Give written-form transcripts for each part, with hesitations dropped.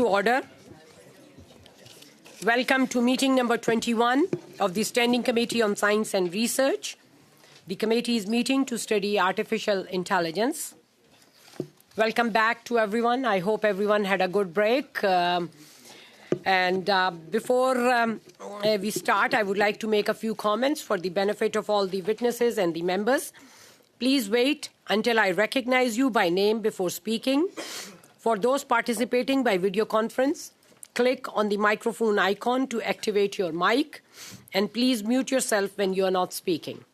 To order. Welcome to meeting number 21 of the Standing Committee on Science and Research. The committee is meeting to study artificial intelligence. Welcome back to everyone. I hope everyone had a good break. Before we start, I would like to make a few comments for the benefit of all the witnesses and the members. Please wait until I recognize you by name before speaking. For those participating by video conference, click on the microphone icon to activate your mic, and please mute yourself when you are not speaking.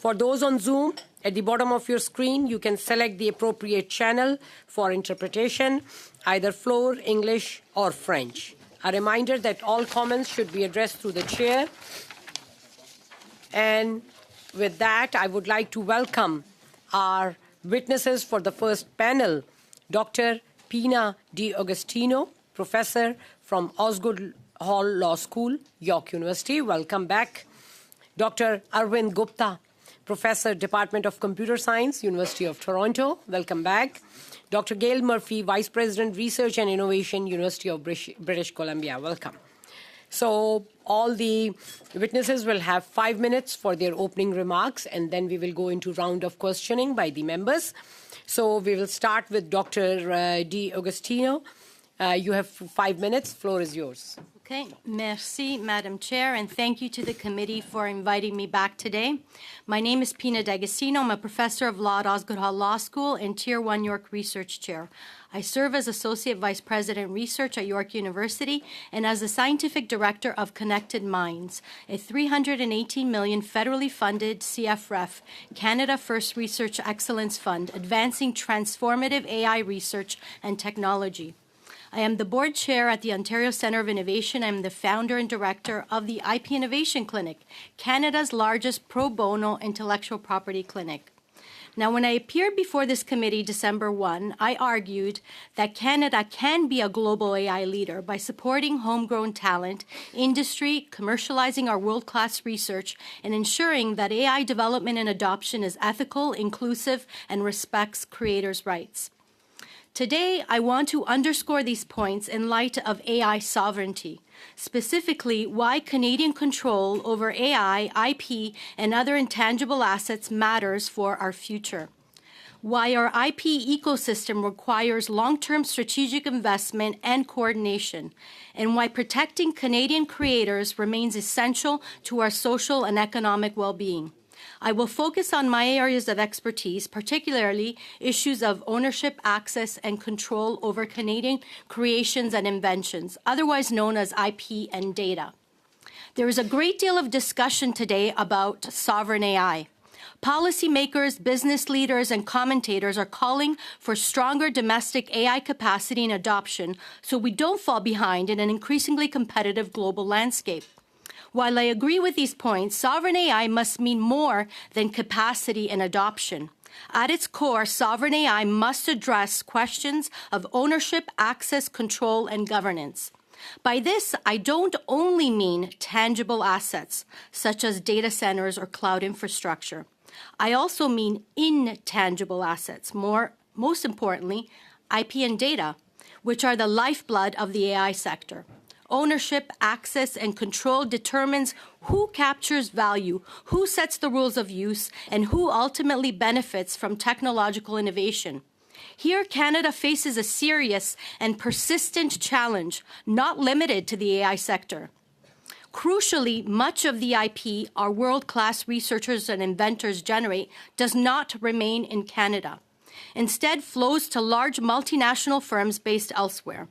For those on Zoom, at the bottom of your screen, you can select the appropriate channel for interpretation, either Floor, English, or French. A reminder that all comments should be addressed through the chair. And with that, I would like to welcome our witnesses for the first panel, Dr. Pina D'Agostino, professor from Osgood Hall Law School, York University. Welcome back. Dr. Arvind Gupta, professor, Department of Computer Science, University of Toronto. Welcome back. Dr. Gail Murphy, Vice President, Research and Innovation, University of British Columbia. Welcome. So all the witnesses will have 5 minutes for their opening remarks, and then we will go into round of questioning by the members. So we will start with Dr. D'Agostino. You have 5 minutes. Floor is yours. Okay. Merci, Madam Chair, and thank you to the committee for inviting me back today. My name is Pina D'Agostino. I'm a professor of law at Osgood Hall Law School and Tier 1 York Research Chair. I serve as Associate Vice President Research at York University and as the Scientific Director of Connected Minds, a $318 million federally funded CFREF, Canada First Research Excellence Fund, advancing transformative AI research and technology. I am the board chair at the Ontario Centre of Innovation. I'm the founder and director of the IP Innovation Clinic, Canada's largest pro bono intellectual property clinic. Now, when I appeared before this committee December 1, I argued that Canada can be a global AI leader by supporting homegrown talent, industry, commercializing our world-class research, and ensuring that AI development and adoption is ethical, inclusive, and respects creators' rights. Today, I want to underscore these points in light of AI sovereignty, specifically why Canadian control over AI, IP, and other intangible assets matters for our future, why our IP ecosystem requires long-term strategic investment and coordination, and why protecting Canadian creators remains essential to our social and economic well-being. I will focus on my areas of expertise, particularly issues of ownership, access, and control over Canadian creations and inventions, otherwise known as IP and data. There is a great deal of discussion today about sovereign AI. Policymakers, business leaders, and commentators are calling for stronger domestic AI capacity and adoption so we don't fall behind in an increasingly competitive global landscape. While I agree with these points, sovereign AI must mean more than capacity and adoption. At its core, sovereign AI must address questions of ownership, access, control, and governance. By this, I don't only mean tangible assets, such as data centers or cloud infrastructure. I also mean intangible assets, most importantly, IP and data, which are the lifeblood of the AI sector. Ownership, access, and control determines who captures value, who sets the rules of use, and who ultimately benefits from technological innovation. Here, Canada faces a serious and persistent challenge, not limited to the AI sector. Crucially, much of the IP our world-class researchers and inventors generate does not remain in Canada. Instead, flows to large multinational firms based elsewhere.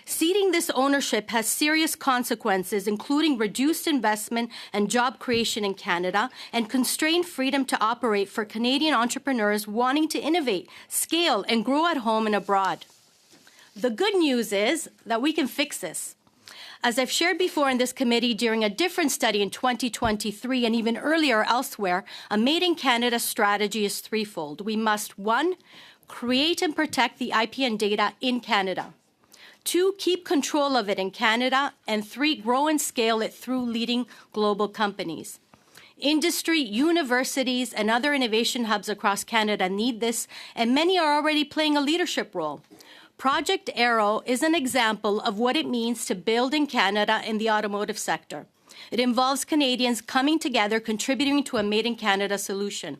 Ceding this ownership has serious consequences, including reduced investment and job creation in Canada and constrained freedom to operate for Canadian entrepreneurs wanting to innovate, scale, and grow at home and abroad. The good news is that we can fix this. As I've shared before in this committee during a different study in 2023 and even earlier elsewhere, a Made in Canada strategy is threefold. We must, 1, create and protect the IP and data in Canada. 2, keep control of it in Canada, and 3, grow and scale it through leading global companies. Industry, universities, and other innovation hubs across Canada need this, and many are already playing a leadership role. Project Arrow is an example of what it means to build in Canada in the automotive sector. It involves Canadians coming together, contributing to a Made in Canada solution.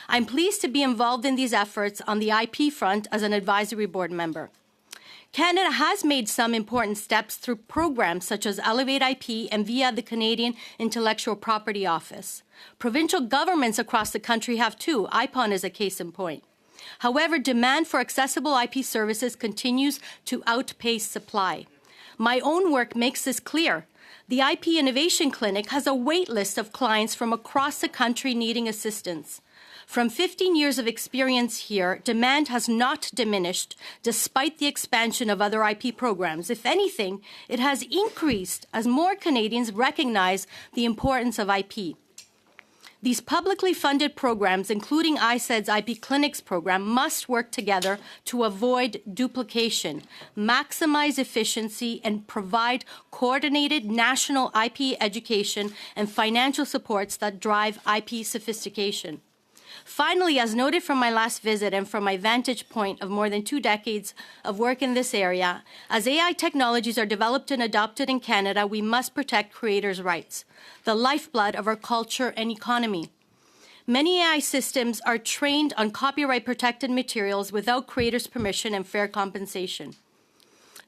I'm pleased to be involved in these efforts on the IP front as an advisory board member. Canada has made some important steps through programs such as Elevate IP and via the Canadian Intellectual Property Office. Provincial governments across the country have too. IPON is a case in point. However, demand for accessible IP services continues to outpace supply. My own work makes this clear. The IP Innovation Clinic has a wait list of clients from across the country needing assistance. From 15 years of experience here, demand has not diminished despite the expansion of other IP programs. If anything, it has increased as more Canadians recognize the importance of IP. These publicly funded programs, including ISED's IP Clinics program, must work together to avoid duplication, maximize efficiency, and provide coordinated national IP education and financial supports that drive IP sophistication. Finally, as noted from my last visit and from my vantage point of more than 2 decades of work in this area, as AI technologies are developed and adopted in Canada, we must protect creators' rights, the lifeblood of our culture and economy. Many AI systems are trained on copyright-protected materials without creators' permission and fair compensation.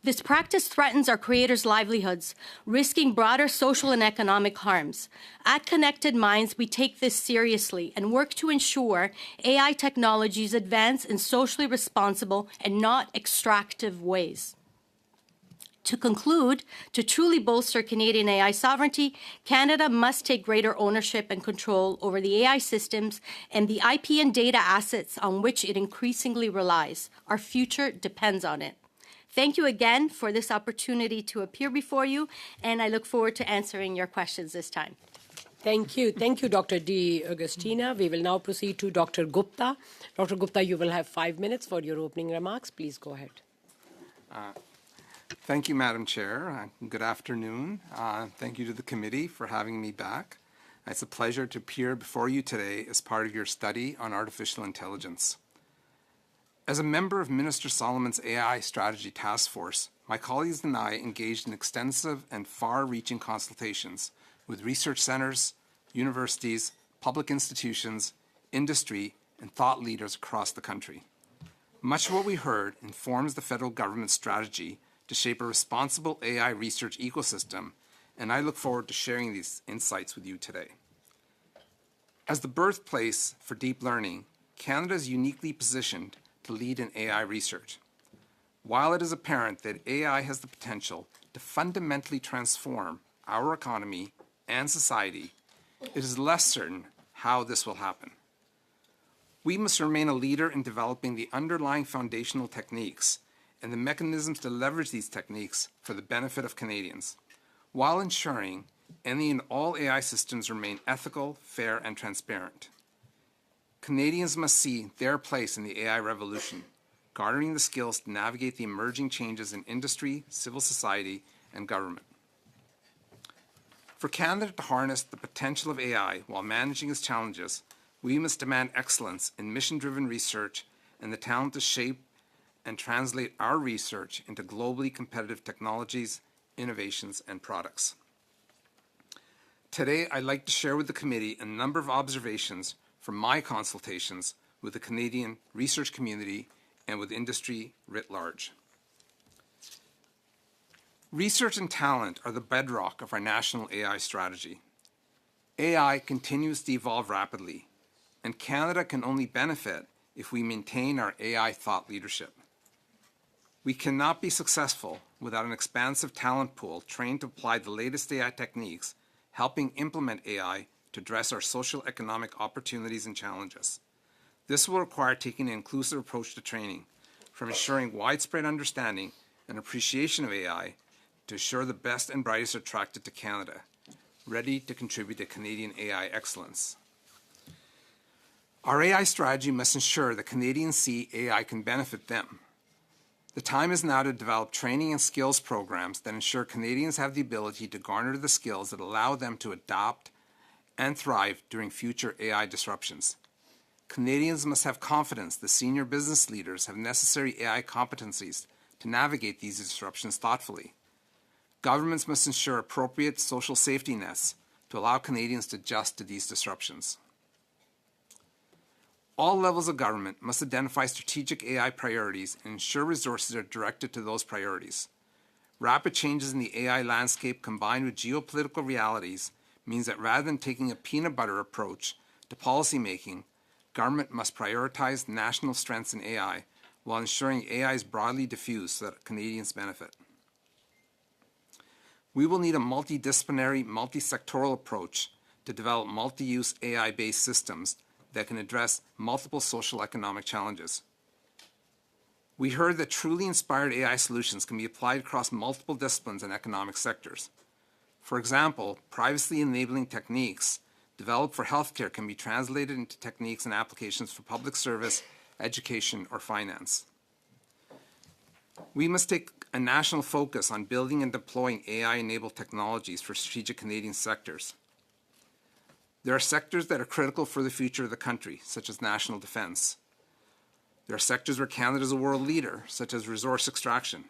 This practice threatens our creators' livelihoods, risking broader social and economic harms. At Connected Minds, we take this seriously and work to ensure AI technologies advance in socially responsible and not extractive ways. To conclude, to truly bolster Canadian AI sovereignty, Canada must take greater ownership and control over the AI systems and the IP and data assets on which it increasingly relies. Our future depends on it. Thank you again for this opportunity to appear before you, and I look forward to answering your questions this time. Thank you. Thank you, Dr. D'Agostino. We will now proceed to Dr. Gupta. Dr. Gupta, you will have 5 minutes for your opening remarks. Please go ahead. Thank you, Madam Chair. Good afternoon. Thank you to the committee for having me back. It's a pleasure to appear before you today as part of your study on artificial intelligence. As a member of Minister Solomon's AI Strategy Task Force, my colleagues and I engaged in extensive and far-reaching consultations with research centers, universities, public institutions, industry, and thought leaders across the country. Much of what we heard informs the federal government's strategy to shape a responsible AI research ecosystem, and I look forward to sharing these insights with you today. As the birthplace for deep learning, Canada is uniquely positioned to lead in AI research. While it is apparent that AI has the potential to fundamentally transform our economy and society, it is less certain how this will happen. We must remain a leader in developing the underlying foundational techniques and the mechanisms to leverage these techniques for the benefit of Canadians, while ensuring any and all AI systems remain ethical, fair, and transparent. Canadians must see their place in the AI revolution, garnering the skills to navigate the emerging changes in industry, civil society, and government. For Canada to harness the potential of AI while managing its challenges, we must demand excellence in mission-driven research and the talent to shape and translate our research into globally competitive technologies, innovations, and products. Today, I'd like to share with the committee a number of observations from my consultations with the Canadian research community and with industry writ large. Research and talent are the bedrock of our national AI strategy. AI continues to evolve rapidly, and Canada can only benefit if we maintain our AI thought leadership. We cannot be successful without an expansive talent pool trained to apply the latest AI techniques, helping implement AI to address our social economic opportunities and challenges. This will require taking an inclusive approach to training, from ensuring widespread understanding and appreciation of AI to ensure the best and brightest are attracted to Canada, ready to contribute to Canadian AI excellence. Our AI strategy must ensure that Canadians see AI can benefit them. The time is now to develop training and skills programs that ensure Canadians have the ability to garner the skills that allow them to adopt and thrive during future AI disruptions. Canadians must have confidence that senior business leaders have necessary AI competencies to navigate these disruptions thoughtfully. Governments must ensure appropriate social safety nets to allow Canadians to adjust to these disruptions. All levels of government must identify strategic AI priorities and ensure resources are directed to those priorities. Rapid changes in the AI landscape combined with geopolitical realities means that rather than taking a peanut butter approach to policymaking, government must prioritize national strengths in AI while ensuring AI is broadly diffused so that Canadians benefit. We will need a multidisciplinary, multi-sectoral approach to develop multi-use AI-based systems that can address multiple social economic challenges. We heard that truly inspired AI solutions can be applied across multiple disciplines and economic sectors. For example, privacy enabling techniques developed for healthcare can be translated into techniques and applications for public service, education, or finance. We must take a national focus on building and deploying AI-enabled technologies for strategic Canadian sectors. There are sectors that are critical for the future of the country, such as national defense. There are sectors where Canada is a world leader, such as resource extraction.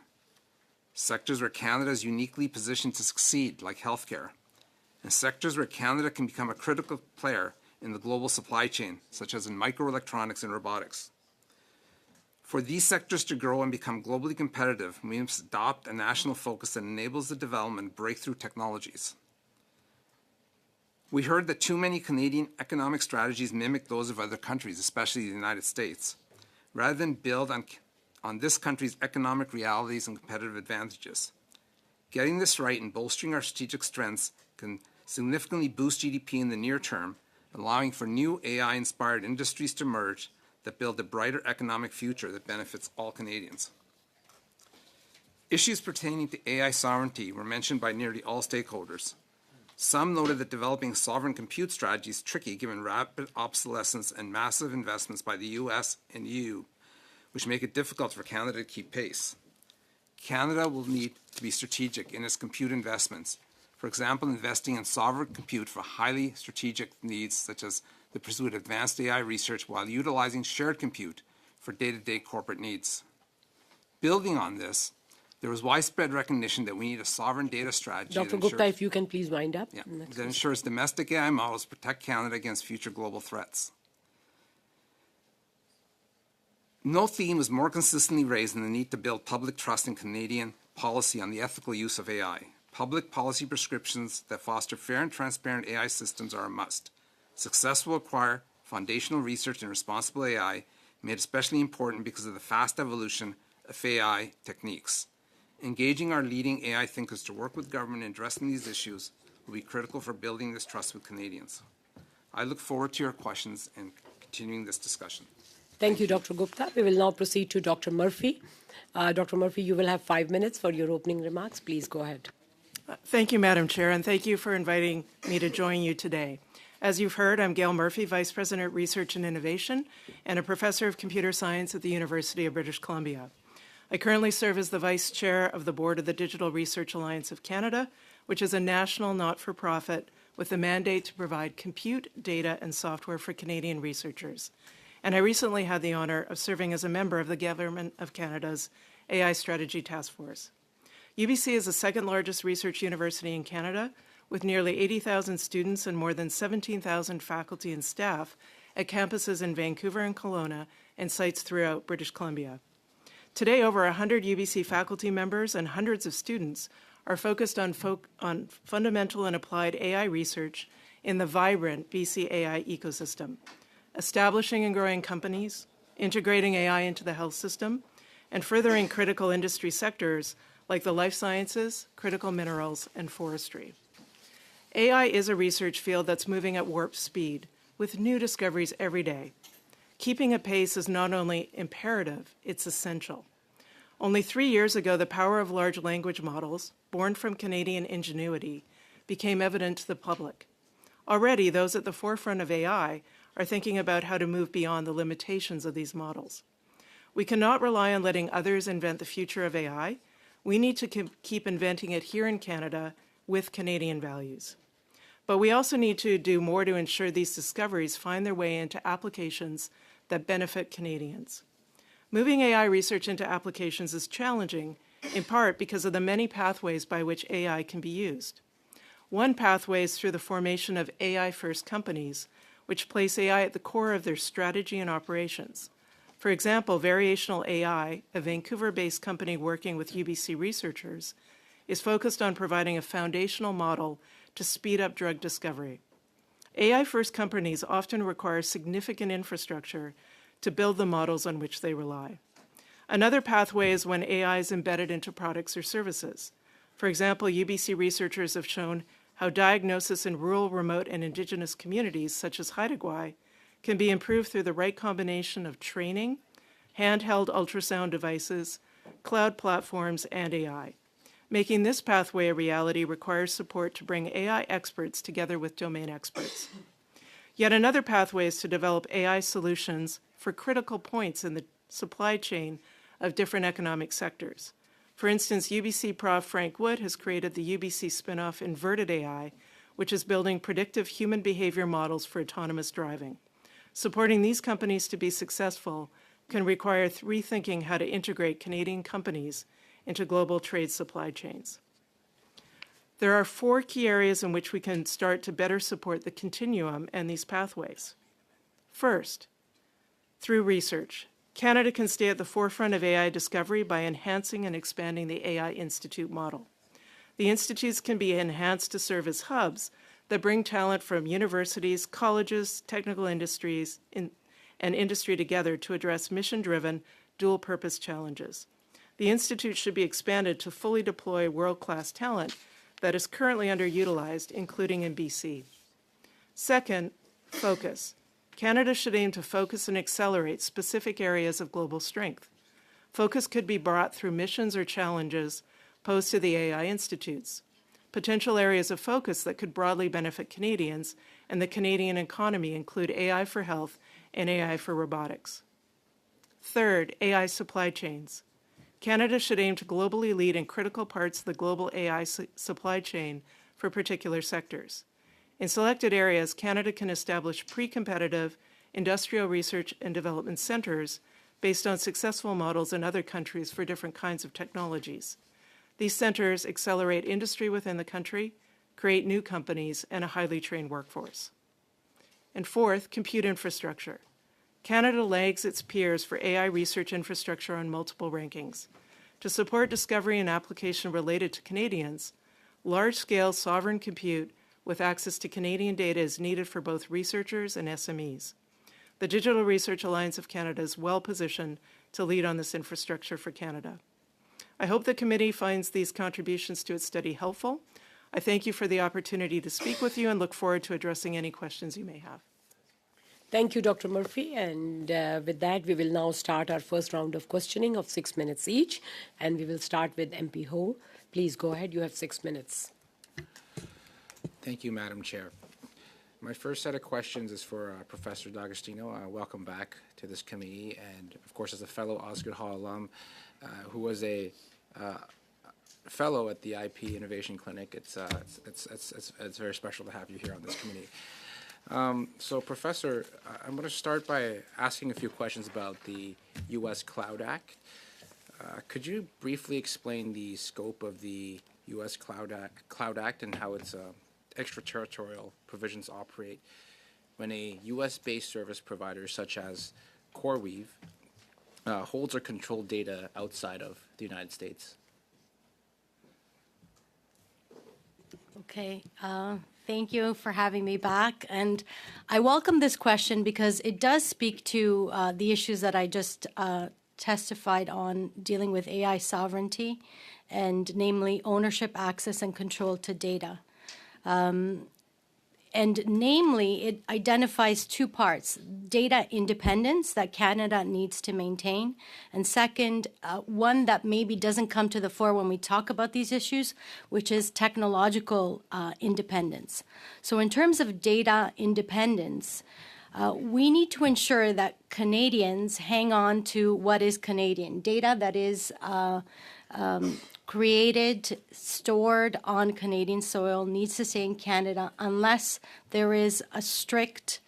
Sectors where Canada is uniquely positioned to succeed, like healthcare. And sectors where Canada can become a critical player in the global supply chain, such as in microelectronics and robotics. For these sectors to grow and become globally competitive, we must adopt a national focus that enables the development of breakthrough technologies. We heard that too many Canadian economic strategies mimic those of other countries, especially the United States, rather than build on this country's economic realities and competitive advantages. Getting this right and bolstering our strategic strengths can significantly boost GDP in the near term, allowing for new AI-inspired industries to emerge that build a brighter economic future that benefits all Canadians. Issues pertaining to AI sovereignty were mentioned by nearly all stakeholders. Some noted that developing sovereign compute strategy is tricky given rapid obsolescence and massive investments by the US and EU, which make it difficult for Canada to keep pace. Canada will need to be strategic in its compute investments. For example, investing in sovereign compute for highly strategic needs such as the pursuit of advanced AI research while utilizing shared compute for day-to-day corporate needs. Building on this, there was widespread recognition that we need a sovereign data strategy. Dr. Gupta, if you can please wind up. Yeah, that ensures domestic AI models protect Canada against future global threats. No theme was more consistently raised than the need to build public trust in Canadian policy on the ethical use of AI. Public policy prescriptions that foster fair and transparent AI systems are a must. Success will require foundational research in responsible AI, made especially important because of the fast evolution of AI techniques. Engaging our leading AI thinkers to work with government in addressing these issues will be critical for building this trust with Canadians. I look forward to your questions and continuing this discussion. Thank you, Dr. Gupta. We will now proceed to Dr. Murphy. Dr. Murphy, you will have 5 minutes for your opening remarks. Please go ahead. Thank you, Madam Chair, and thank you for inviting me to join you today. As you've heard, I'm Gail Murphy, Vice President, Research and Innovation, and a Professor of Computer Science at the University of British Columbia. I currently serve as the Vice Chair of the Board of the Digital Research Alliance of Canada, which is a national not-for-profit with the mandate to provide compute, data, and software for Canadian researchers. And I recently had the honor of serving as a member of the Government of Canada's AI Strategy Task Force. UBC is the second largest research university in Canada, with nearly 80,000 students and more than 17,000 faculty and staff at campuses in Vancouver and Kelowna and sites throughout British Columbia. Today, over 100 UBC faculty members and hundreds of students are focused on fundamental and applied AI research in the vibrant BC AI ecosystem, establishing and growing companies, integrating AI into the health system, and furthering critical industry sectors like the life sciences, critical minerals, and forestry. AI is a research field that's moving at warp speed, with new discoveries every day. Keeping a pace is not only imperative, it's essential. Only 3 years ago, the power of large language models, born from Canadian ingenuity, became evident to the public. Already, those at the forefront of AI are thinking about how to move beyond the limitations of these models. We cannot rely on letting others invent the future of AI. We need to keep inventing it here in Canada with Canadian values. But we also need to do more to ensure these discoveries find their way into applications that benefit Canadians. Moving AI research into applications is challenging, in part because of the many pathways by which AI can be used. One pathway is through the formation of AI-first companies, which place AI at the core of their strategy and operations. For example, Variational AI, a Vancouver-based company working with UBC researchers, is focused on providing a foundational model to speed up drug discovery. AI-first companies often require significant infrastructure to build the models on which they rely. Another pathway is when AI is embedded into products or services. For example, UBC researchers have shown how diagnosis in rural, remote, and indigenous communities, such as Haida Gwaii, can be improved through the right combination of training, handheld ultrasound devices, cloud platforms, and AI. Making this pathway a reality requires support to bring AI experts together with domain experts. Yet another pathway is to develop AI solutions for critical points in the supply chain of different economic sectors. For instance, UBC Prof. Frank Wood has created the UBC spin-off Inverted AI, which is building predictive human behavior models for autonomous driving. Supporting these companies to be successful can require rethinking how to integrate Canadian companies into global trade supply chains. There are 4 key areas in which we can start to better support the continuum and these pathways. First, through research. Canada can stay at the forefront of AI discovery by enhancing and expanding the AI Institute model. The institutes can be enhanced to serve as hubs that bring talent from universities, colleges, technical industries, and industry together to address mission-driven, dual-purpose challenges. The institute should be expanded to fully deploy world-class talent that is currently underutilized, including in BC. Second, focus. Canada should aim to focus and accelerate specific areas of global strength. Focus could be brought through missions or challenges posed to the AI institutes. Potential areas of focus that could broadly benefit Canadians and the Canadian economy include AI for health and AI for robotics. Third, AI supply chains. Canada should aim to globally lead in critical parts of the global AI supply chain for particular sectors. In selected areas, Canada can establish pre-competitive industrial research and development centers based on successful models in other countries for different kinds of technologies. These centers accelerate industry within the country, create new companies, and a highly trained workforce. And fourth, compute infrastructure. Canada lags its peers for AI research infrastructure on multiple rankings. To support discovery and application related to Canadians, large-scale sovereign compute with access to Canadian data is needed for both researchers and SMEs. The Digital Research Alliance of Canada is well positioned to lead on this infrastructure for Canada. I hope the committee finds these contributions to its study helpful. I thank you for the opportunity to speak with you and look forward to addressing any questions you may have. Thank you, Dr. Murphy. And with that, we will now start our first round of questioning of 6 minutes each. And we will start with MP Ho. Please go ahead. You have 6 minutes. Thank you, Madam Chair. My first set of questions is for Professor D'Agostino. Welcome back to this committee. And, of course, as a fellow Osgoode Hall alum who was a fellow at the IP Innovation Clinic, it's very special to have you here on this committee. So, Professor, I'm going to start by asking a few questions about the U.S. Cloud Act. Could you briefly explain the scope of the U.S. Cloud Act and how its extraterritorial provisions operate when a U.S.-based service provider such as CoreWeave holds or controls data outside of the United States? Okay. Thank you for having me back. And I welcome this question because it does speak to the issues that I just testified on dealing with AI sovereignty, and namely ownership, access, and control to data. And namely, it identifies 2 parts: data independence that Canada needs to maintain, and second, one that maybe doesn't come to the fore when we talk about these issues, which is technological independence. So in terms of data independence, we need to ensure that Canadians hang on to what is Canadian data that is created, stored on Canadian soil, needs to stay in Canada unless there is a strict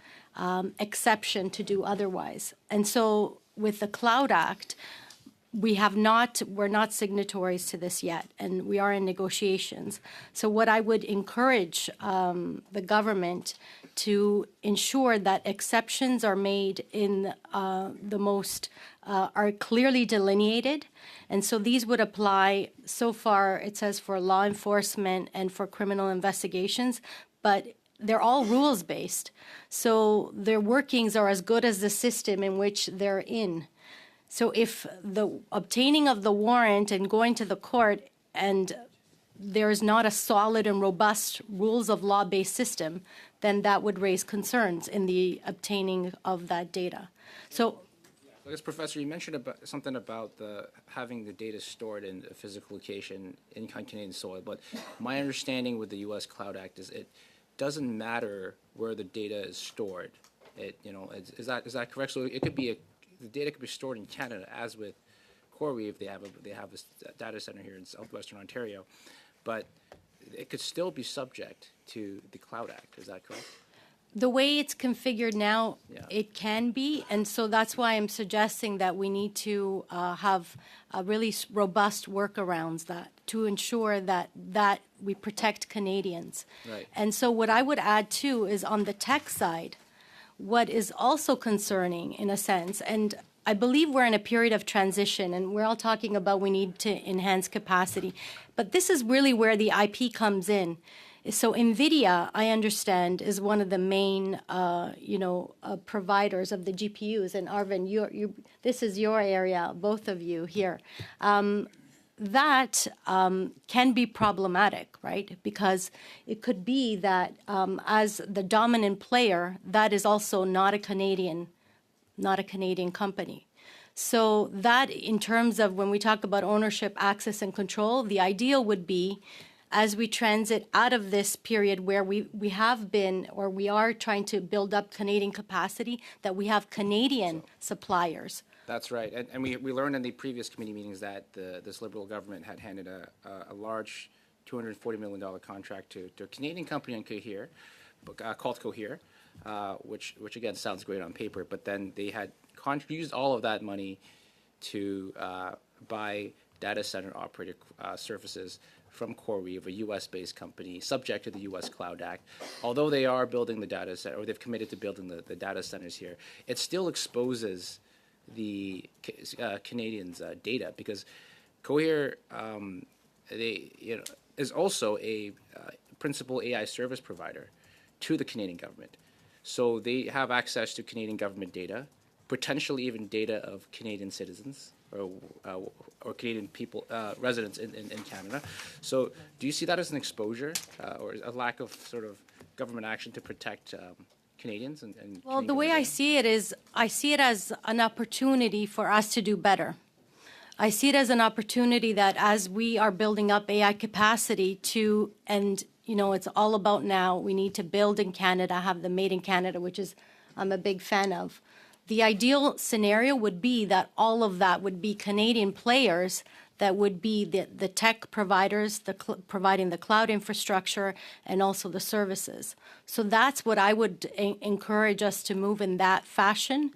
exception to do otherwise. And so with the Cloud Act, we're not signatories to this yet, and we are in negotiations. So what I would encourage the government to ensure that exceptions are made in are clearly delineated. And so these would apply, so far it says for law enforcement and for criminal investigations, but they're all rules-based. So their workings are as good as the system in which they're in. So if the obtaining of the warrant and going to the court and there's not a solid and robust rules of law-based system, then that would raise concerns in the obtaining of that data. So I guess, Professor, you mentioned something about having the data stored in a physical location in Canadian soil, but my understanding with the U.S. Cloud Act is it doesn't matter where the data is stored. Is that correct? So it could be the data could be stored in Canada, as with CoreWeave, they have a data center here in southwestern Ontario, but it could still be subject to the Cloud Act. Is that correct? the way it's configured now, Yeah. it can be, and so that's why I'm suggesting that we need to have a really robust workarounds to ensure that we protect Canadians. Right. And so what I would add too is on the tech side, what is also concerning in a sense, and I believe we're in a period of transition, and we're all talking about we need to enhance capacity, but this is really where the IP comes in. So NVIDIA, I understand, is one of the main, providers of the GPUs. And Arvind, this is your area, both of you here. That can be problematic, right? Because it could be that as the dominant player, that is also not a Canadian company. So that, in terms of when we talk about ownership, access, and control, the ideal would be, as we transit out of this period where we have been, or we are trying to build up Canadian capacity, that we have Canadian suppliers. That's right. And we learned in the previous committee meetings that this Liberal government had handed a large $240 million contract to a Canadian company in Cohere, called Cohere, which again sounds great on paper, but then they had used all of that money to buy data center operator services from CoreWeave, a U.S.-based company subject to the U.S. Cloud Act. Although they are building the data center, or they've committed to building the data centers here, it still exposes the Canadians' data, because Cohere is also a principal AI service provider to the Canadian government. So they have access to Canadian government data, potentially even data of Canadian citizens or Canadian people, residents in Canada. So do you see that as an exposure or a lack of sort of government action to protect Canadians? Well, the way I see it is, I see it as an opportunity for us to do better. I see it as an opportunity that as we are building up AI capacity it's all about now, we need to build in Canada, have the Made in Canada, which is I'm a big fan of. The ideal scenario would be that all of that would be Canadian players that would be the tech providers, providing the cloud infrastructure and also the services. So that's what I would encourage us to move in that fashion.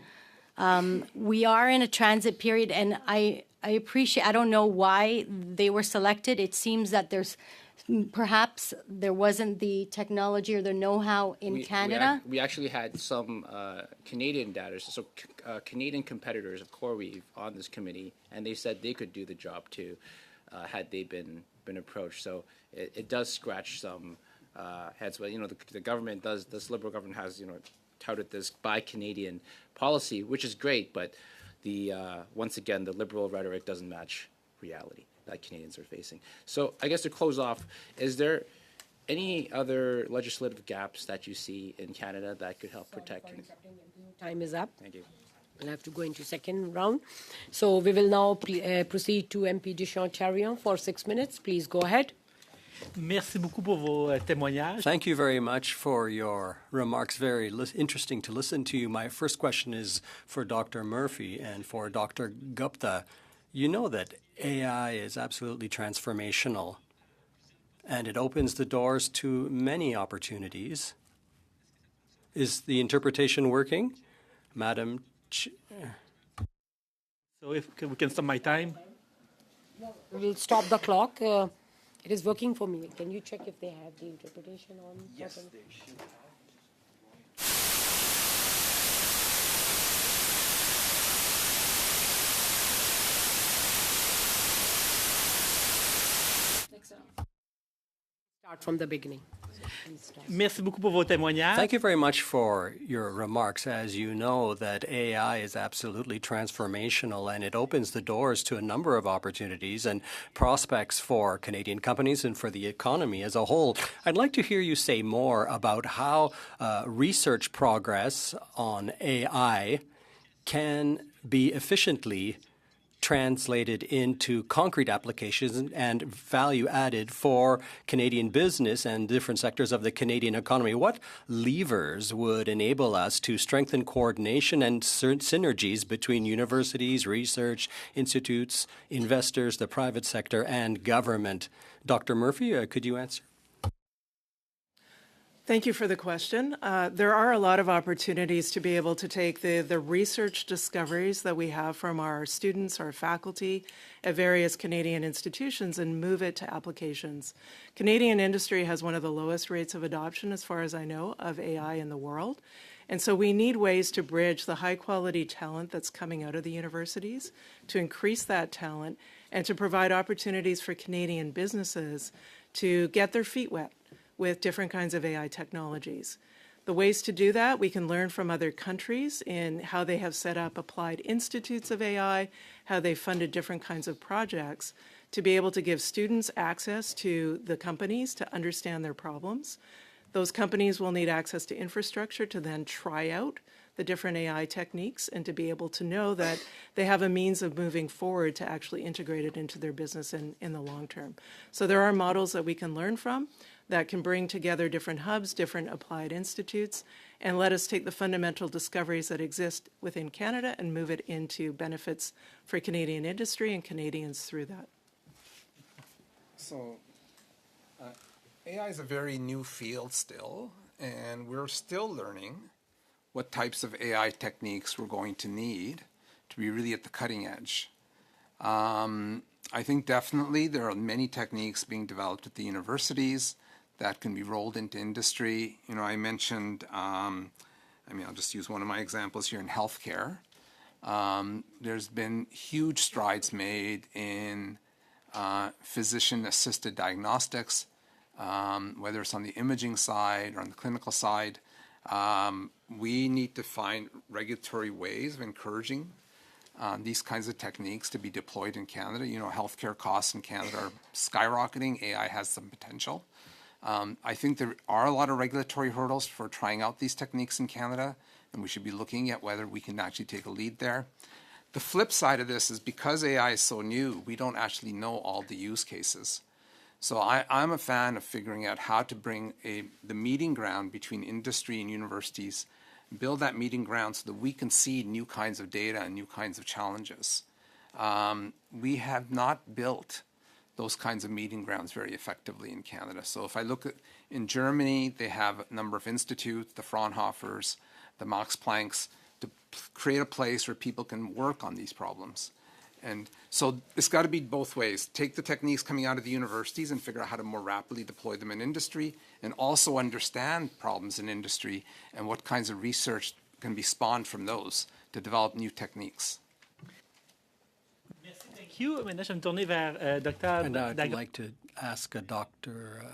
We are in a transit period, and I appreciate, I don't know why they were selected. It seems that perhaps there wasn't the technology or the know-how in Canada. We actually had some Canadian Canadian competitors of CoreWeave on this committee, and they said they could do the job too, had they been approached. So it does scratch some heads. But the government this Liberal government has touted this Buy Canadian policy, which is great, but once again the Liberal rhetoric doesn't match reality that Canadians are facing. So I guess to close off, is there any other legislative gaps that you see in Canada that could help protect? Time is up. Thank you. We'll have to go into second round. So we will now proceed to MP Deschamps-Charion for 6 minutes. Please go ahead. Merci beaucoup pour vos témoignages. Thank you very much for your remarks. Very interesting to listen to you. My first question is for Dr. Murphy and for Dr. Gupta. You know that AI is absolutely transformational, and it opens the doors to many opportunities. Is the interpretation working? Madam So if we can stop my time. We'll stop the clock. It is working for me. Can you check if they have the interpretation on? Yes, they should have. Start from the beginning. Merci beaucoup pour vos témoignages. Thank you very much for your remarks. As you know, that AI is absolutely transformational, and it opens the doors to a number of opportunities and prospects for Canadian companies and for the economy as a whole. I'd like to hear you say more about how research progress on AI can be efficiently translated into concrete applications and value added for Canadian business and different sectors of the Canadian economy. What levers would enable us to strengthen coordination and synergies between universities, research institutes, investors, the private sector, and government? Dr. Murphy, could you answer? Thank you for the question. There are a lot of opportunities to be able to take the research discoveries that we have from our students, our faculty at various Canadian institutions and move it to applications. Canadian industry has one of the lowest rates of adoption, as far as I know, of AI in the world. And so we need ways to bridge the high-quality talent that's coming out of the universities, to increase that talent, and to provide opportunities for Canadian businesses to get their feet wet with different kinds of AI technologies. The ways to do that, we can learn from other countries in how they have set up applied institutes of AI, how they funded different kinds of projects to be able to give students access to the companies to understand their problems. Those companies will need access to infrastructure to then try out the different AI techniques and to be able to know that they have a means of moving forward to actually integrate it into their business in the long term. So there are models that we can learn from that can bring together different hubs, different applied institutes, and let us take the fundamental discoveries that exist within Canada and move it into benefits for Canadian industry and Canadians through that. So AI is a very new field still, and we're still learning what types of AI techniques we're going to need to be really at the cutting edge. I think definitely there are many techniques being developed at the universities that can be rolled into industry. You know, I mentioned, I'll just use one of my examples here in healthcare. There's been huge strides made in physician-assisted diagnostics, whether it's on the imaging side or on the clinical side. We need to find regulatory ways of encouraging these kinds of techniques to be deployed in Canada. You know, healthcare costs in Canada are skyrocketing. AI has some potential. I think there are a lot of regulatory hurdles for trying out these techniques in Canada, and we should be looking at whether we can actually take a lead there. The flip side of this is because AI is so new, we don't actually know all the use cases. So I'm a fan of figuring out how to bring the meeting ground between industry and universities, build that meeting ground so that we can see new kinds of data and new kinds of challenges. We have not built those kinds of meeting grounds very effectively in Canada. So if I look at in Germany, they have a number of institutes, the Fraunhofers, the Max Plancks, to create a place where people can work on these problems. And so it's got to be both ways. Take the techniques coming out of the universities and figure out how to more rapidly deploy them in industry, and also understand problems in industry and what kinds of research can be spawned from those to develop new techniques. Thank you. Maintenant, je vais me tourner vers Dr. And I'd like to ask Dr.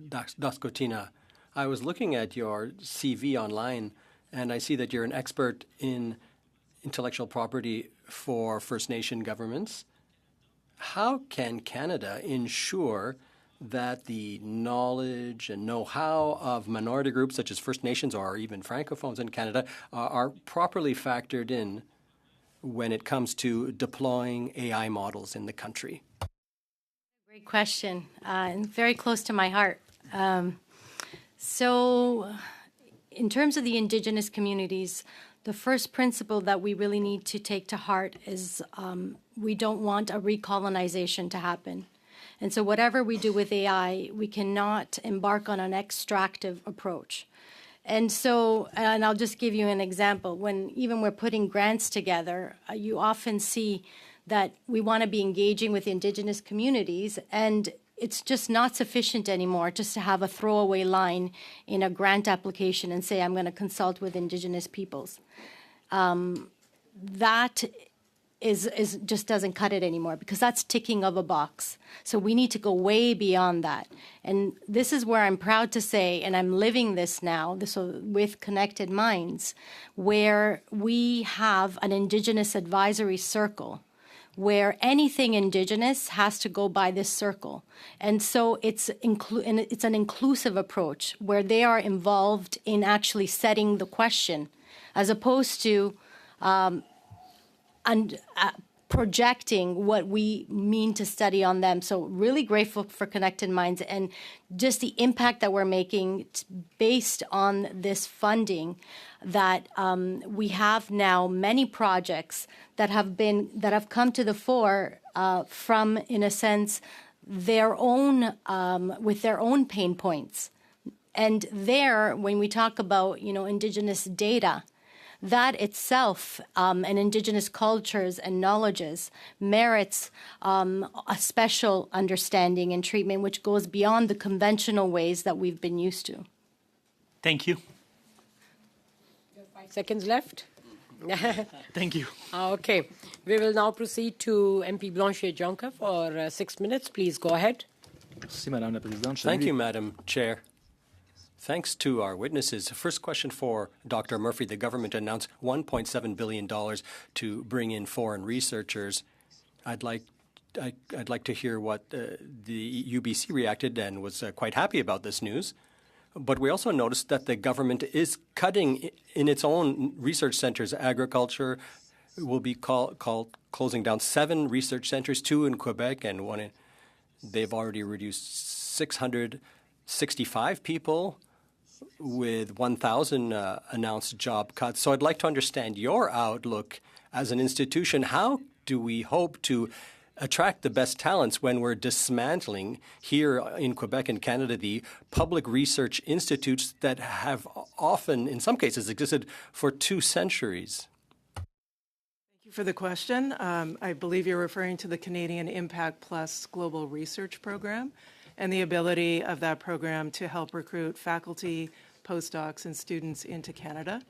Dascotina. I was looking at your CV online, and I see that you're an expert in intellectual property for First Nation governments. How can Canada ensure that the knowledge and know-how of minority groups such as First Nations or even Francophones in Canada are properly factored in when it comes to deploying AI models in the country? Great question, and very close to my heart. So in terms of the Indigenous communities, the first principle that we really need to take to heart is we don't want a recolonization to happen. And so whatever we do with AI, we cannot embark on an extractive approach. And so, and I'll just give you an example. When even we're putting grants together, you often see that we want to be engaging with Indigenous communities, and it's just not sufficient anymore just to have a throwaway line in a grant application and say, I'm going to consult with Indigenous peoples. That is just doesn't cut it anymore, because that's ticking of a box. So we need to go way beyond that. And this is where I'm proud to say, and I'm living this now, with Connected Minds, where we have an Indigenous advisory circle where anything Indigenous has to go by this circle. And so it's an inclusive approach where they are involved in actually setting the question, as opposed to projecting what we mean to study on them. So really grateful for Connected Minds and just the impact that we're making based on this funding, that we have now many projects that have come to the fore from, in a sense, their own with their own pain points. And there, when we talk about Indigenous data, that itself and Indigenous cultures and knowledges merits a special understanding and treatment which goes beyond the conventional ways that we've been used to. Thank you. 5 seconds left. Thank you. Okay. We will now proceed to MP Blanchet-Jonca for 6 minutes. Please go ahead. Merci, Madame la Présidente. Thank you, Madam Chair. Thanks to our witnesses. First question for Dr. Murphy. The government announced $1.7 billion to bring in foreign researchers. I'd like to hear what the UBC reacted and was quite happy about this news. But we also noticed that the government is cutting in its own research centers. Agriculture will be closing down 7 research centers, 2 in Quebec and 1 in. They've already reduced 665 people with 1,000 announced job cuts. So I'd like to understand your outlook as an institution. How do we hope to attract the best talents when we're dismantling here in Quebec and Canada the public research institutes that have often, in some cases, existed for 2 centuries? Thank you for the question. I believe you're referring to the Canadian Impact Plus Global Research Program and the ability of that program to help recruit faculty, postdocs, and students into Canada.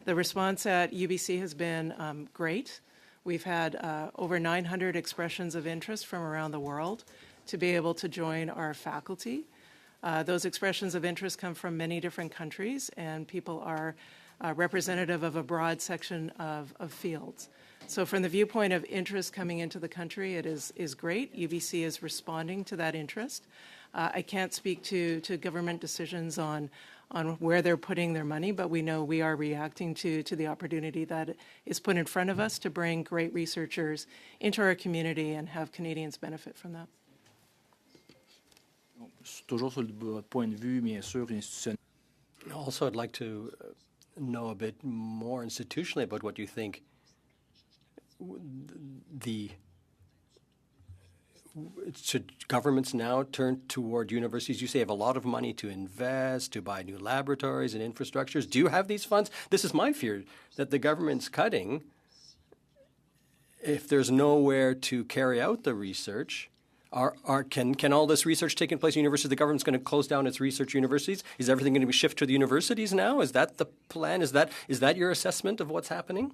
The response at UBC has been great. We've had over 900 expressions of interest from around the world to be able to join our faculty. Those expressions of interest come from many different countries, and people are representative of a broad section of fields. So from the viewpoint of interest coming into the country, it is great. UBC is responding to that interest. I can't speak to government decisions on where they're putting their money, but we know we are reacting to the opportunity that is put in front of us to bring great researchers into our community and have Canadians benefit from that. Toujours sur le point de vue, bien sûr, institutionnel. Also, I'd like to know a bit more institutionally about what you think should governments now turn toward universities? You say have a lot of money to invest, to buy new laboratories and infrastructures. Do you have these funds? This is my fear, that the government's cutting. If there's nowhere to carry out the research, can all this research take place in universities? The government's going to close down its research universities? Is everything going to be shifted to the universities now? Is that the plan? Is that your assessment of what's happening?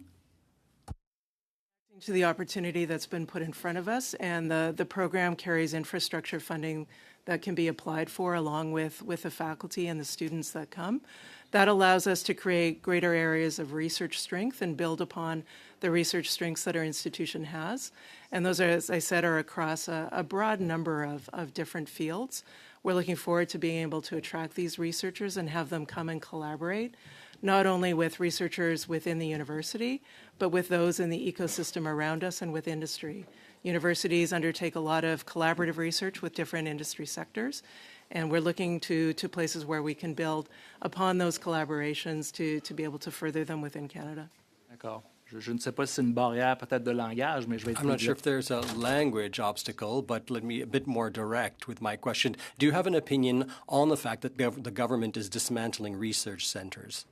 To the opportunity that's been put in front of us, and the program carries infrastructure funding that can be applied for along with the faculty and the students that come. That allows us to create greater areas of research strength and build upon the research strengths that our institution has. And those, as I said, are across a broad number of different fields. We're looking forward to being able to attract these researchers and have them come and collaborate, not only with researchers within the university, but with those in the ecosystem around us and with industry. Universities undertake a lot of collaborative research with different industry sectors, and we're looking to places where we can build upon those collaborations to be able to further them within Canada. D'accord. Je ne sais pas si c'est une barrière peut-être de langage, mais je vais être I'm not sure plus if there's a language obstacle, but let me be a bit more direct with my question. Do you have an opinion on the fact that the government is dismantling research centers?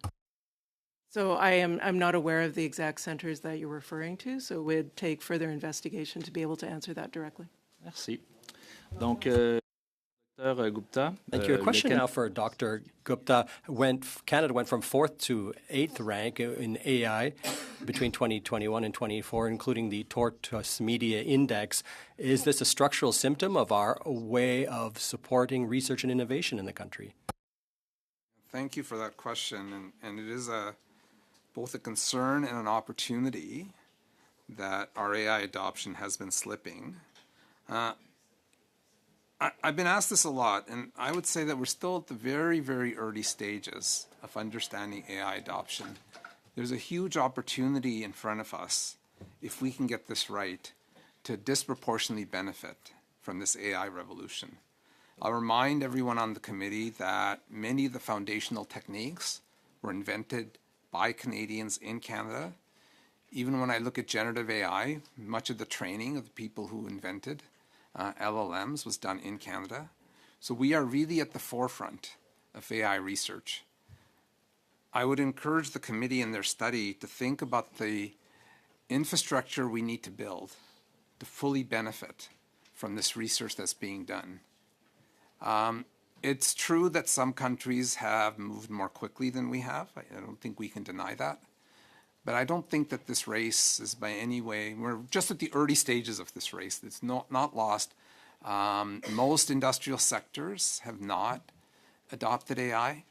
So I'm not aware of the exact centers that you're referring to, so it would take further investigation to be able to answer that directly. Merci. Donc, Dr. Gupta. Thank you. A le question Can- now for Dr. Gupta. Canada went from 4th to 8th rank in AI between 2021 and 24, including the Tortoise Media Index. Is this a structural symptom of our way of supporting research and innovation in the country? Thank you for that question, and it is both a concern and an opportunity that our AI adoption has been slipping. I've been asked this a lot, and I would say that we're still at the very, very early stages of understanding AI adoption. There's a huge opportunity in front of us, if we can get this right, to disproportionately benefit from this AI revolution. I'll remind everyone on the committee that many of the foundational techniques were invented by Canadians in Canada. Even when I look at generative AI, much of the training of the people who invented LLMs was done in Canada. So we are really at the forefront of AI research. I would encourage the committee in their study to think about the infrastructure we need to build to fully benefit from this research that's being done. It's true that some countries have moved more quickly than we have. I don't think we can deny that. But I don't think that this race is by any way, we're just at the early stages of this race. It's not lost. Most industrial sectors have not adopted AI.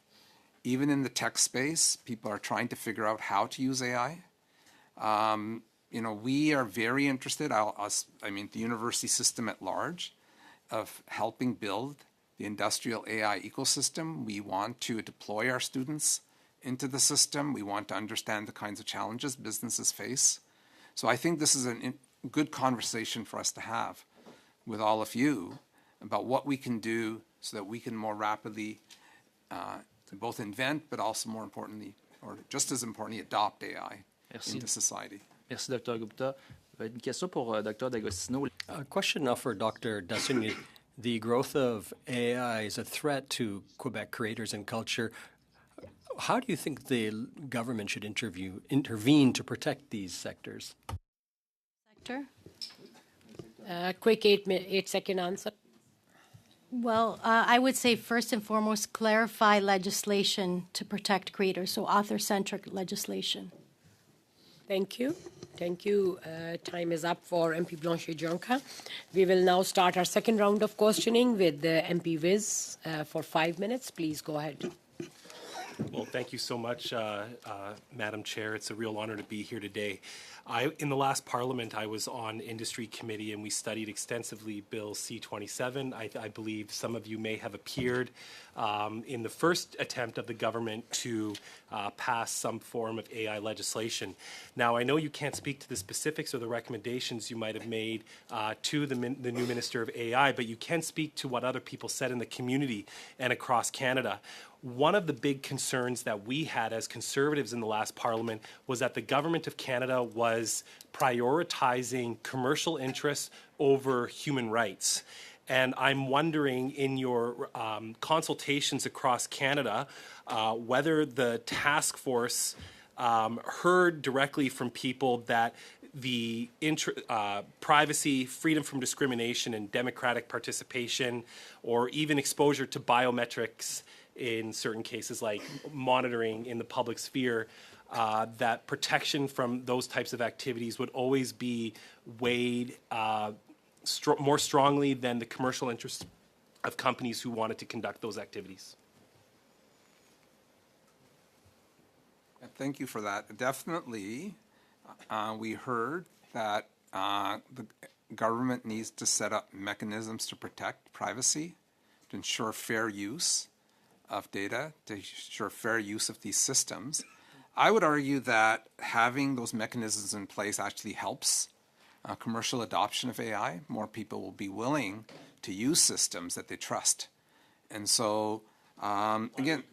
Even in the tech space, people are trying to figure out how to use AI. We are very interested, the university system at large, of helping build the industrial AI ecosystem. We want to deploy our students into the system. We want to understand the kinds of challenges businesses face. So I think this is a good conversation for us to have with all of you about what we can do so that we can more rapidly both invent, but also more importantly, or just as importantly, adopt AI into society. Merci, Dr. Gupta. Une question pour Dr. D'Agostino. A question now for Dr. D'Agostino. The growth of AI is a threat to Quebec creators and culture. How do you think the government should intervene to protect these sectors? Sector? Quick 8-second answer. Well, I would say first and foremost, clarify legislation to protect creators, so author-centric legislation. Thank you. Thank you. Time is up for MP Blanchet-Jonca. We will now start our second round of questioning with MP Wiz for 5 minutes. Please go ahead. Well, thank you so much, Madam Chair. It's a real honor to be here today. In the last Parliament, I was on Industry Committee, and we studied extensively Bill C-27. I believe some of you may have appeared in the first attempt of the government to pass some form of AI legislation. Now, I know you can't speak to the specifics or the recommendations you might have made to the new Minister of AI, but you can speak to what other people said in the community and across Canada. One of the big concerns that we had as Conservatives in the last Parliament was that the Government of Canada was prioritizing commercial interests over human rights. And I'm wondering, in your consultations across Canada, whether the task force heard directly from people that the privacy, freedom from discrimination, and democratic participation, or even exposure to biometrics in certain cases like monitoring in the public sphere, that protection from those types of activities would always be weighed more strongly than the commercial interests of companies who wanted to conduct those activities. Thank you for that. Definitely, we heard that the government needs to set up mechanisms to protect privacy, to ensure fair use of data, to ensure fair use of these systems. I would argue that having those mechanisms in place actually helps commercial adoption of AI. More people will be willing to use systems that they trust. And so, again,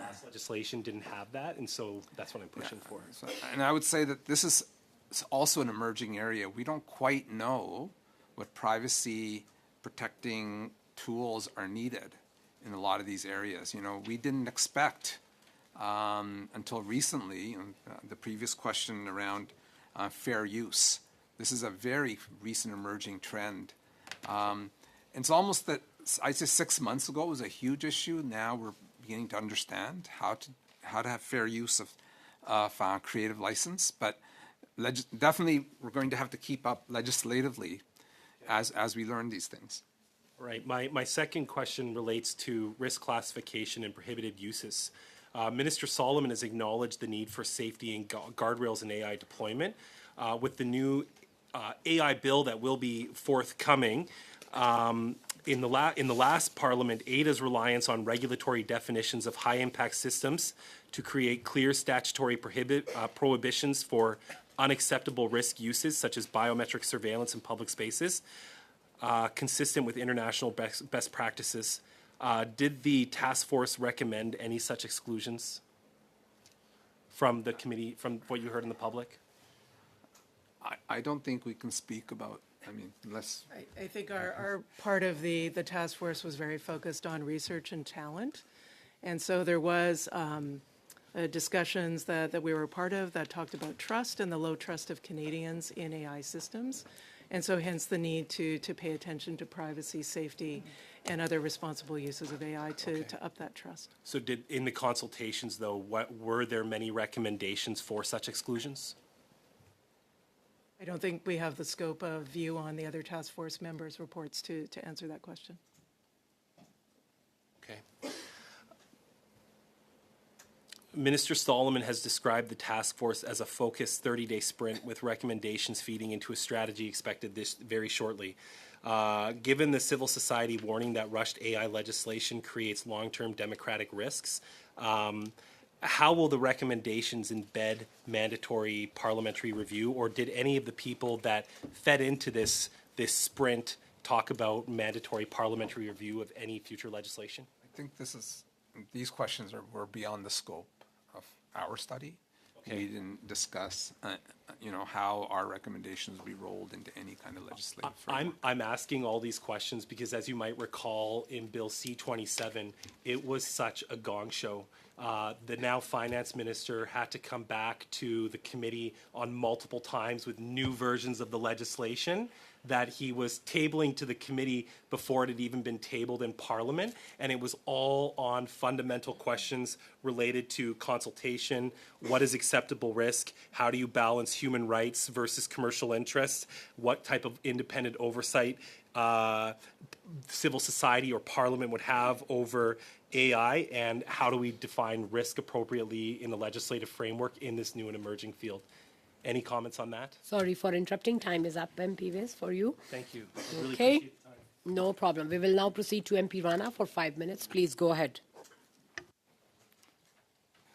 last legislation didn't have that, and so that's what I'm pushing for. So, and I would say that this is also an emerging area. We don't quite know what privacy protecting tools are needed in a lot of these areas. You know, we didn't expect until recently, the previous question around fair use. This is a very recent emerging trend. It's almost that, I'd say 6 months ago it was a huge issue. Now we're beginning to understand how to have fair use of creative license. But definitely we're going to have to keep up legislatively as we learn these things. Right. My second question relates to risk classification and prohibited uses. Minister Solomon has acknowledged the need for safety and guardrails in AI deployment. With the new AI bill that will be forthcoming, in the last Parliament, ADA's reliance on regulatory definitions of high-impact systems to create clear statutory prohibitions for unacceptable risk uses, such as biometric surveillance in public spaces, consistent with international best practices. Did the task force recommend any such exclusions from the committee, from what you heard in the public? I don't think we can speak about, unless... I think our part of the task force was very focused on research and talent. And so there was discussions that we were a part of that talked about trust and the low trust of Canadians in AI systems. And so hence the need to pay attention to privacy, safety, and other responsible uses of AI to up that trust. So in the consultations, though, were there many recommendations for such exclusions? I don't think we have the scope of view on the other task force members' reports to answer that question. Okay. Minister Solomon has described the task force as a focused 30-day sprint with recommendations feeding into a strategy expected this very shortly. Given the civil society warning that rushed AI legislation creates long-term democratic risks, how will the recommendations embed mandatory parliamentary review, or did any of the people that fed into this sprint talk about mandatory parliamentary review of any future legislation? I think these questions were beyond the scope of our study. Okay. We didn't discuss, how our recommendations will be rolled into any kind of legislative framework. I'm asking all these questions because, as you might recall, in Bill C-27, it was such a gong show. The now finance minister had to come back to the committee on multiple times with new versions of the legislation that he was tabling to the committee before it had even been tabled in Parliament, and it was all on fundamental questions related to consultation, what is acceptable risk, how do you balance human rights versus commercial interests, what type of independent oversight civil society or Parliament would have over AI, and how do we define risk appropriately in the legislative framework in this new and emerging field. Any comments on that? Sorry for interrupting. Time is up, MP Viz, for you. Thank you. I really Okay. appreciate the time. No problem. We will now proceed to MP Rana for 5 minutes. Please go ahead.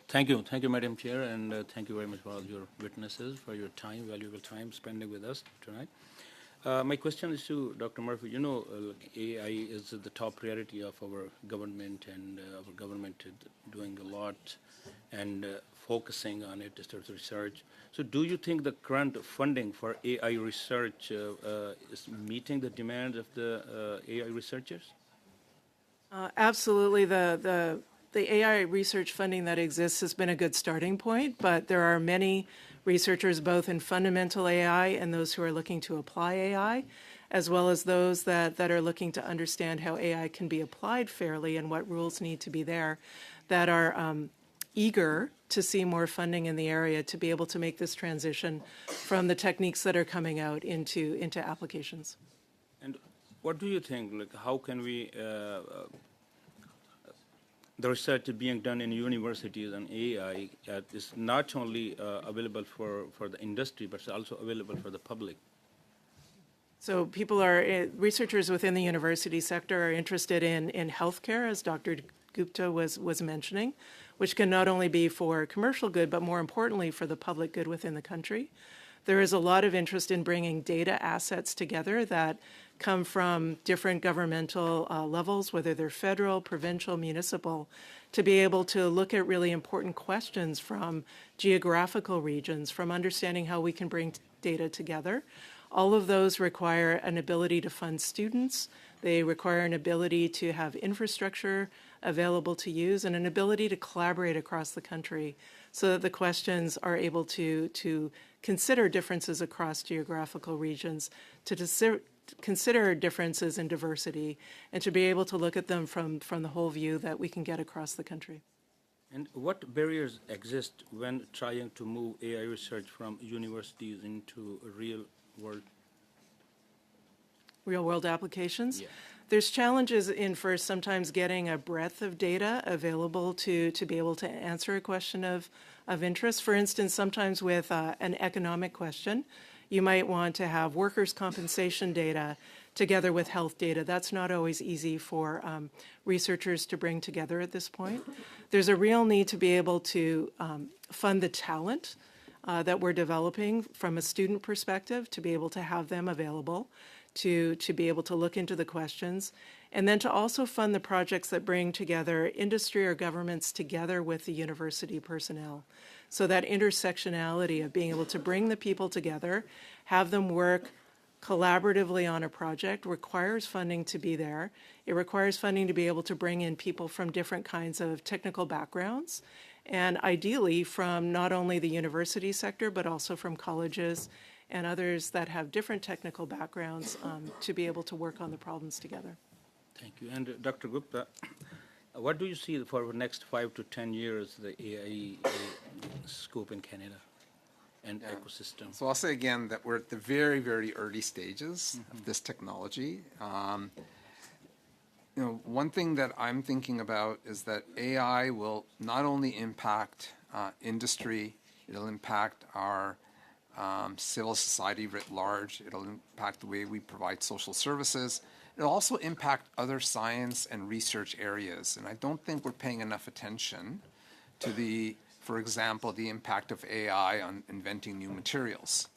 Thank you, Madam Chair, and thank you very much for all your witnesses for your time, valuable time spending with us tonight. My question is to Dr. Murphy. AI is the top priority of our government, and our government is doing a lot and focusing on it as research. So do you think the current funding for AI research is meeting the demands of the AI researchers? Absolutely. The AI research funding that exists has been a good starting point, but there are many researchers both in fundamental AI and those who are looking to apply AI, as well as those that are looking to understand how AI can be applied fairly and what rules need to be there, that are eager to see more funding in the area to be able to make this transition from the techniques that are coming out into applications. And what do you think, how can we, the research being done in universities on AI is not only available for the industry, but it's also available for the public? So researchers within the university sector are interested in healthcare, as Dr. Gupta was mentioning, which can not only be for commercial good, but more importantly for the public good within the country. There is a lot of interest in bringing data assets together that come from different governmental levels, whether they're federal, provincial, municipal, to be able to look at really important questions from geographical regions, from understanding how we can bring data together. All of those require an ability to fund students. They require an ability to have infrastructure available to use and an ability to collaborate across the country so that the questions are able to consider differences across geographical regions, to consider differences in diversity, and to be able to look at them from the whole view that we can get across the country. And what barriers exist when trying to move AI research from universities into real-world? Real-world applications? Yeah. There's challenges in first sometimes getting a breadth of data available to be able to answer a question of interest. For instance, sometimes with an economic question, you might want to have workers' compensation data together with health data. That's not always easy for researchers to bring together at this point. There's a real need to be able to fund the talent that we're developing from a student perspective, to be able to have them available, to be able to look into the questions, and then to also fund the projects that bring together industry or governments together with the university personnel. So that intersectionality of being able to bring the people together, have them work collaboratively on a project requires funding to be there. It requires funding to be able to bring in people from different kinds of technical backgrounds, and ideally from not only the university sector, but also from colleges and others that have different technical backgrounds to be able to work on the problems together. Thank you. And Dr. Gupta, what do you see for the next 5 to 10 years, the AI scope in Canada and ecosystem? So I'll say again that we're at the very, very early stages of this technology. One thing that I'm thinking about is that AI will not only impact industry, it'll impact our civil society writ large, it'll impact the way we provide social services, it'll also impact other science and research areas. And I don't think we're paying enough attention to for example, the impact of AI on inventing new materials,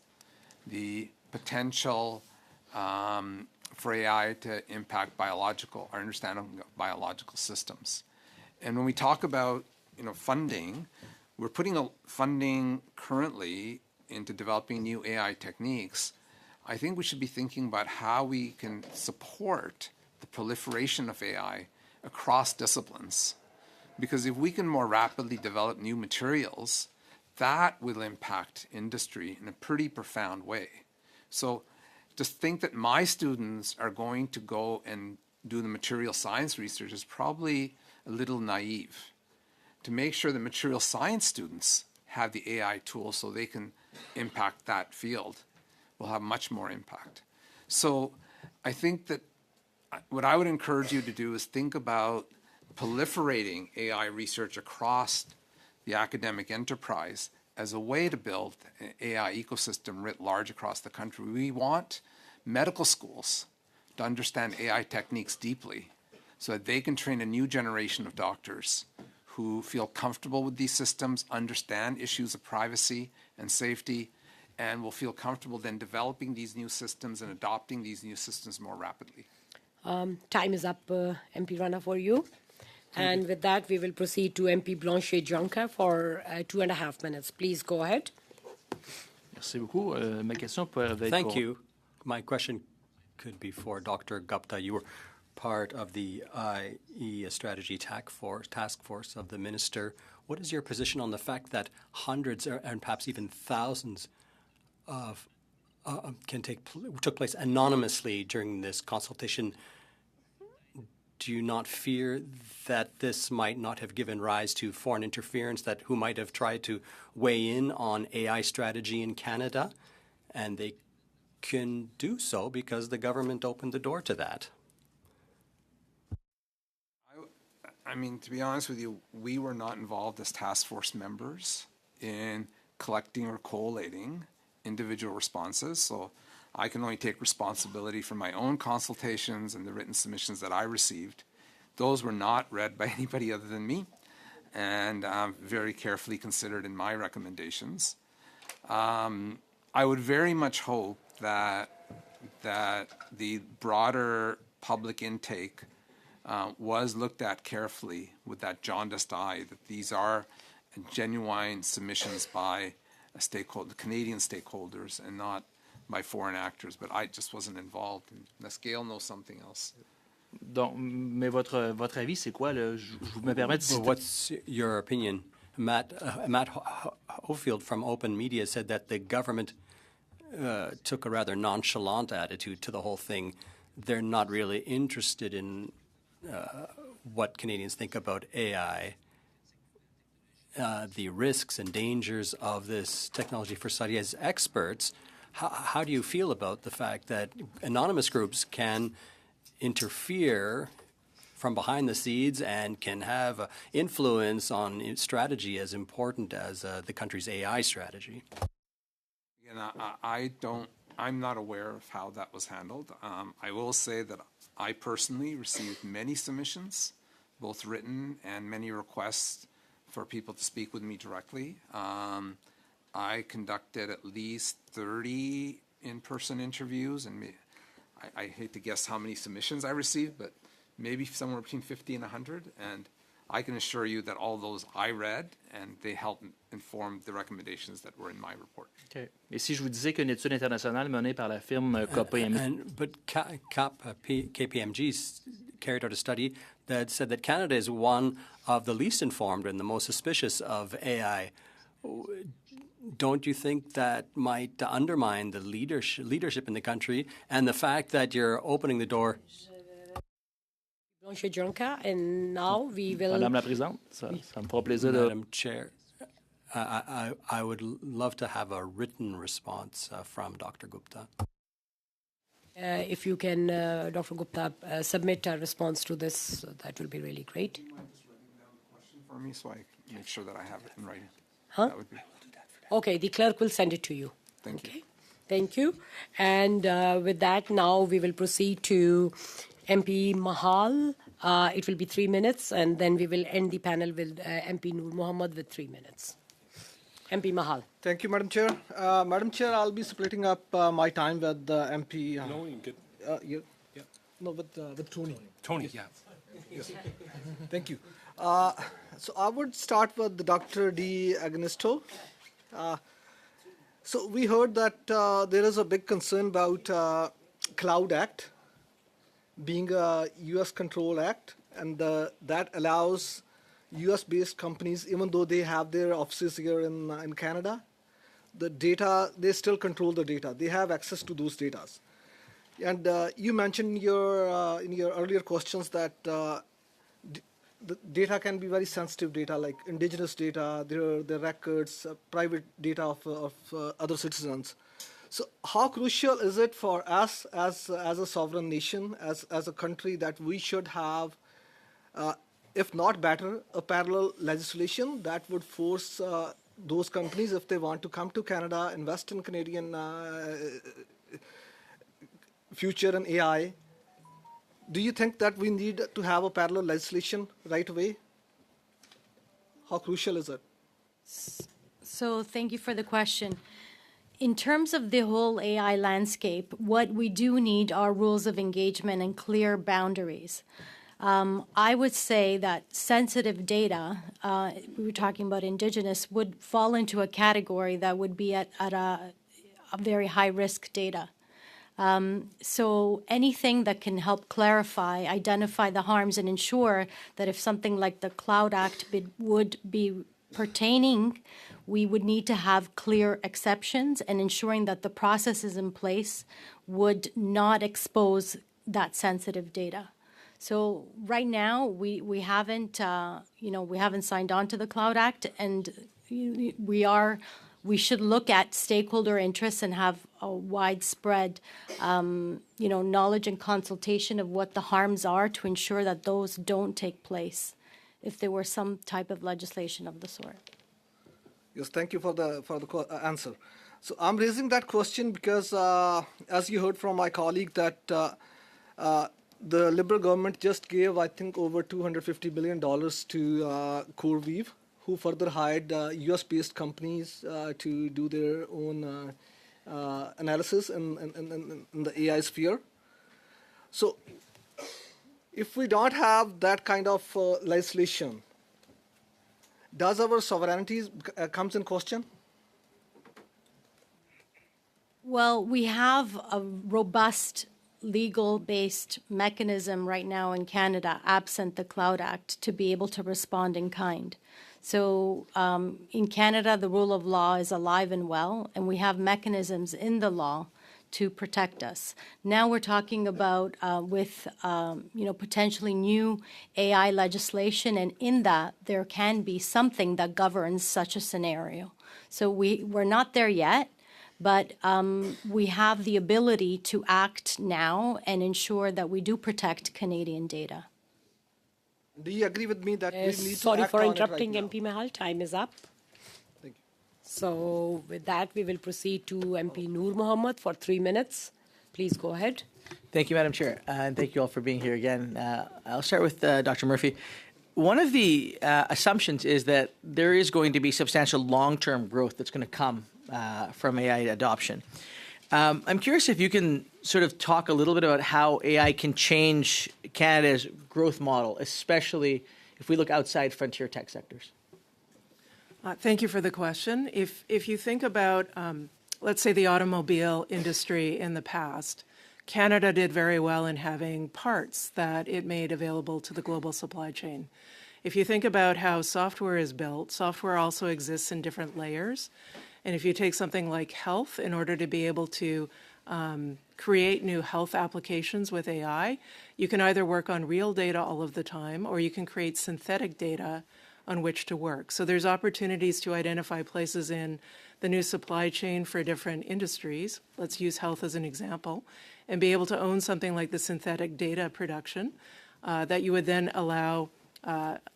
the potential for AI to impact our understanding of biological systems. And when we talk about funding, we're putting funding currently into developing new AI techniques. I think we should be thinking about how we can support the proliferation of AI across disciplines. Because if we can more rapidly develop new materials, that will impact industry in a pretty profound way. So to think that my students are going to go and do the material science research is probably a little naive. To make sure the material science students have the AI tools so they can impact that field will have much more impact. So I think that what I would encourage you to do is think about proliferating AI research across the academic enterprise as a way to build an AI ecosystem writ large across the country. We want medical schools to understand AI techniques deeply so that they can train a new generation of doctors who feel comfortable with these systems, understand issues of privacy and safety, and will feel comfortable then developing these new systems and adopting these new systems more rapidly. Time is up, MP Rana, for you. And with that, we will proceed to MP Blanchet-Jonca for 2.5 minutes. Please go ahead. Merci beaucoup. Ma question peut être Thank you. My question could be for Dr. Gupta. You were part of the IE strategy task force of the minister. What is your position on the fact that hundreds and perhaps even thousands of took place anonymously during this consultation? Do you not fear that this might not have given rise to foreign interference, who might have tried to weigh in on AI strategy in Canada? And they can do so because the government opened the door to that. I mean, to be honest with you, we were not involved as task force members in collecting or collating individual responses. So I can only take responsibility for my own consultations and the written submissions that I received. Those were not read by anybody other than me and very carefully considered in my recommendations. I would very much hope that that the broader public intake was looked at carefully with that jaundiced eye, that these are genuine submissions by Canadian stakeholders and not by foreign actors, but I just wasn't involved. Unless Gail knows something else. Donc, mais votre avis, c'est quoi, là? Je me permets de Well, citer. what's your opinion? Matt Hofield from Open Media said that the government took a rather nonchalant attitude to the whole thing. They're not really interested in what Canadians think about AI, the risks and dangers of this technology for study. As experts, how do you feel about the fact that anonymous groups can interfere from behind the scenes and can have influence on strategy as important as the country's AI strategy? Again, I'm not aware of how that was handled. I will say that I personally received many submissions, both written and many requests for people to speak with me directly. I conducted at least 30 in-person interviews, and I hate to guess how many submissions I received, but maybe somewhere between 50 and 100. And I can assure you that all those I read, and they helped inform the recommendations that were in my report. Okay. Et si je vous disais qu'une étude internationale menée par la firme KPMG... But KPMG carried out a study that said that Canada is one of the least informed and the most suspicious of AI. Don't you think that might undermine the leadership in the country and the fact that you're opening the door? Blanche Jonka, and now we will... Madame la Présidente, ça me fera plaisir de... Madam Chair, I would love to have a written response from Dr. Gupta. If you can, Dr. Gupta, submit a response to this, that will be really great. You mind just writing down the question for me so I make sure that I have it in writing? Huh? That would be... Okay, the clerk will send it to you. Thank you. Thank you. And with that, now we will proceed to MP Mahal. It will be 3 minutes, and then we will end the panel with MP Noor Mohammed with 3 minutes. MP Mahal. Thank you, Madam Chair. Madam Chair, I'll be splitting up my time with MP. No, you get Yeah. No, with Tony. Tony, yeah. Thank you. So I would start with Dr. D'Agostino. So we heard that there is a big concern about Cloud Act being a U.S. control act, and that allows U.S.-based companies, even though they have their offices here in Canada, the data, they still control the data. They have access to those data. And you mentioned in your earlier questions that the data can be very sensitive data, like indigenous data, their records, private data of other citizens. So how crucial is it for us as a sovereign nation, as a country, that we should have, if not better, a parallel legislation that would force those companies, if they want to come to Canada, invest in Canadian future and AI, do you think that we need to have a parallel legislation right away? How crucial is it? So thank you for the question. In terms of the whole AI landscape, what we do need are rules of engagement and clear boundaries. I would say that sensitive data, we were talking about Indigenous, would fall into a category that would be at a very high-risk data. So anything that can help clarify, identify the harms, and ensure that if something like the Cloud Act would be pertaining, we would need to have clear exceptions, and ensuring that the processes in place would not expose that sensitive data. So right now, we haven't signed on to the Cloud Act, and we should look at stakeholder interests and have a widespread, knowledge and consultation of what the harms are to ensure that those don't take place if there were some type of legislation of the sort. Yes, thank you for the answer. So I'm raising that question because, as you heard from my colleague, that the Liberal government just gave, I think, over $250 billion to CoreWeave, who further hired U.S.-based companies to do their own analysis in the AI sphere. So if we don't have that kind of legislation, does our sovereignty comes in question? Well, we have a robust legal-based mechanism right now in Canada, absent the Cloud Act, to be able to respond in kind. So in Canada, the rule of law is alive and well, and we have mechanisms in the law to protect us. Now we're talking about potentially new AI legislation, and in that there can be something that governs such a scenario. So we're not there yet, but we have the ability to act now and ensure that we do protect Canadian data. Do you agree with me that we need to Sorry act for on it interrupting, right now? MP Mahal. Time is up. Thank you. So with that, we will proceed to MP Noor Mohammed for 3 minutes. Please go ahead. Thank you, Madam Chair, and thank you all for being here again. I'll start with Dr. Murphy. One of the assumptions is that there is going to be substantial long-term growth that's going to come from AI adoption. I'm curious if you can sort of talk a little bit about how AI can change Canada's growth model, especially if we look outside frontier tech sectors. Thank you for the question. If you think about, let's say, the automobile industry in the past, Canada did very well in having parts that it made available to the global supply chain. If you think about how software is built, software also exists in different layers. And if you take something like health, in order to be able to create new health applications with AI, you can either work on real data all of the time, or you can create synthetic data on which to work. So there's opportunities to identify places in the new supply chain for different industries. Let's use health as an example, and be able to own something like the synthetic data production that you would then allow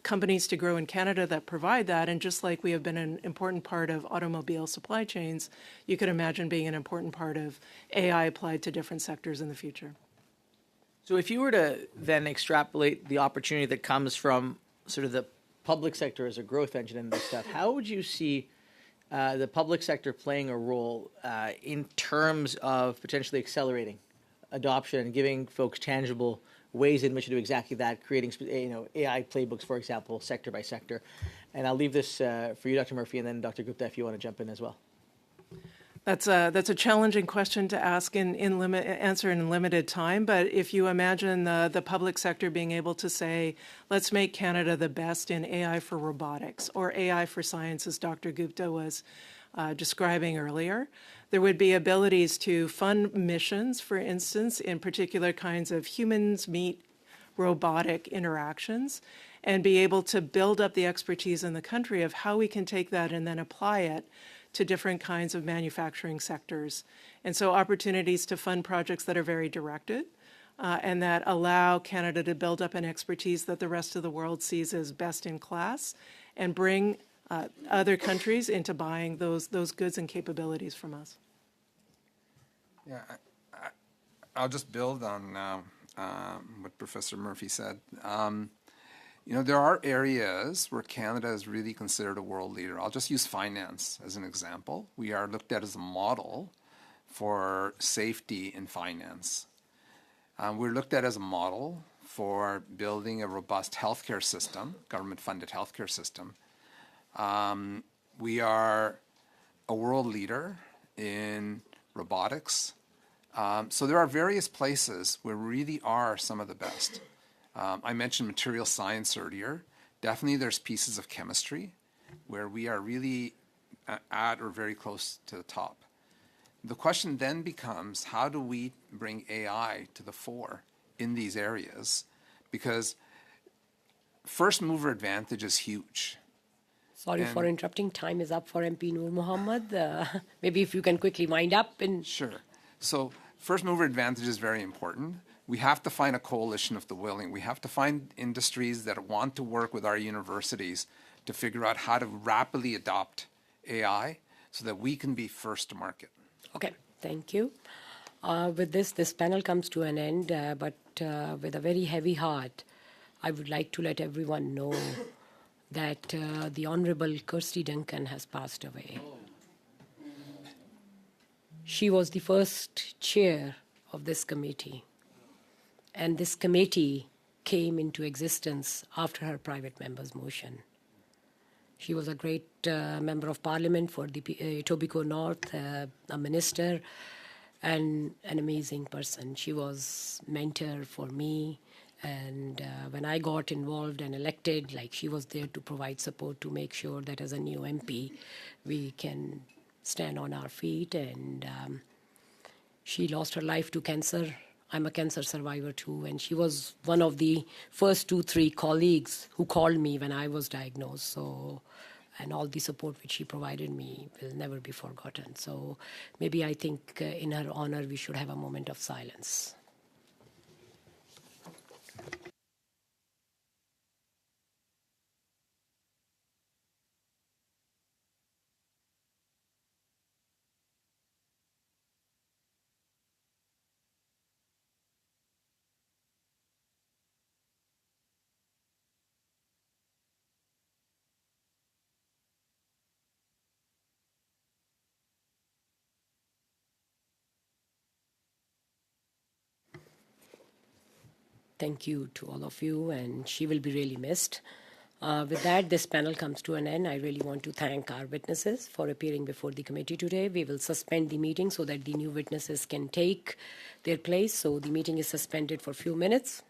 companies to grow in Canada that provide that. And just like we have been an important part of automobile supply chains, you could imagine being an important part of AI applied to different sectors in the future. So if you were to then extrapolate the opportunity that comes from sort of the public sector as a growth engine in this stuff, how would you see the public sector playing a role in terms of potentially accelerating adoption and giving folks tangible ways in which to do exactly that, creating AI playbooks, for example, sector by sector? And I'll leave this for you, Dr. Murphy, and then Dr. Gupta, if you want to jump in as well. That's a challenging question to ask answer in limited time. But if you imagine the public sector being able to say, let's make Canada the best in AI for robotics or AI for science, as Dr. Gupta was describing earlier, there would be abilities to fund missions, for instance, in particular kinds of humans meet robotic interactions, and be able to build up the expertise in the country of how we can take that and then apply it to different kinds of manufacturing sectors. And so opportunities to fund projects that are very directed and that allow Canada to build up an expertise that the rest of the world sees as best in class and bring other countries into buying those goods and capabilities from us. Yeah, I'll just build on what Professor Murphy said. There are areas where Canada is really considered a world leader. I'll just use finance as an example. We are looked at as a model for safety in finance. We're looked at as a model for building a robust healthcare system, government-funded healthcare system. We are a world leader in robotics. So there are various places where we really are some of the best. I mentioned material science earlier. Definitely there's pieces of chemistry where we are really at or very close to the top. The question then becomes, how do we bring AI to the fore in these areas? Because first mover advantage is huge. Sorry for interrupting. Time is up for MP Noor Mohammed. Maybe if you can quickly wind up. Sure. So first mover advantage is very important. We have to find a coalition of the willing. We have to find industries that want to work with our universities to figure out how to rapidly adopt AI so that we can be first to market. Okay, thank you. With this panel comes to an end, but with a very heavy heart, I would like to let everyone know that the Honorable Kirsty Duncan has passed away. She was the first chair of this committee, and this committee came into existence after her private member's motion. She was a great member of parliament for the Etobicoke North, a minister, and an amazing person. She was mentor for me, and when I got involved and elected, like, she was there to provide support to make sure that as a new MP we can stand on our feet. And she lost her life to cancer. I'm a cancer survivor too, and she was one of the first 2-3 colleagues who called me when I was diagnosed. So, and all the support which she provided me will never be forgotten. So maybe I think in her honor we should have a moment of silence. Thank you to all of you, and she will be really missed. With that, this panel comes to an end. I really want to thank our witnesses for appearing before the committee today. We will suspend the meeting so that the new witnesses can take their place. So the meeting is suspended for a few minutes.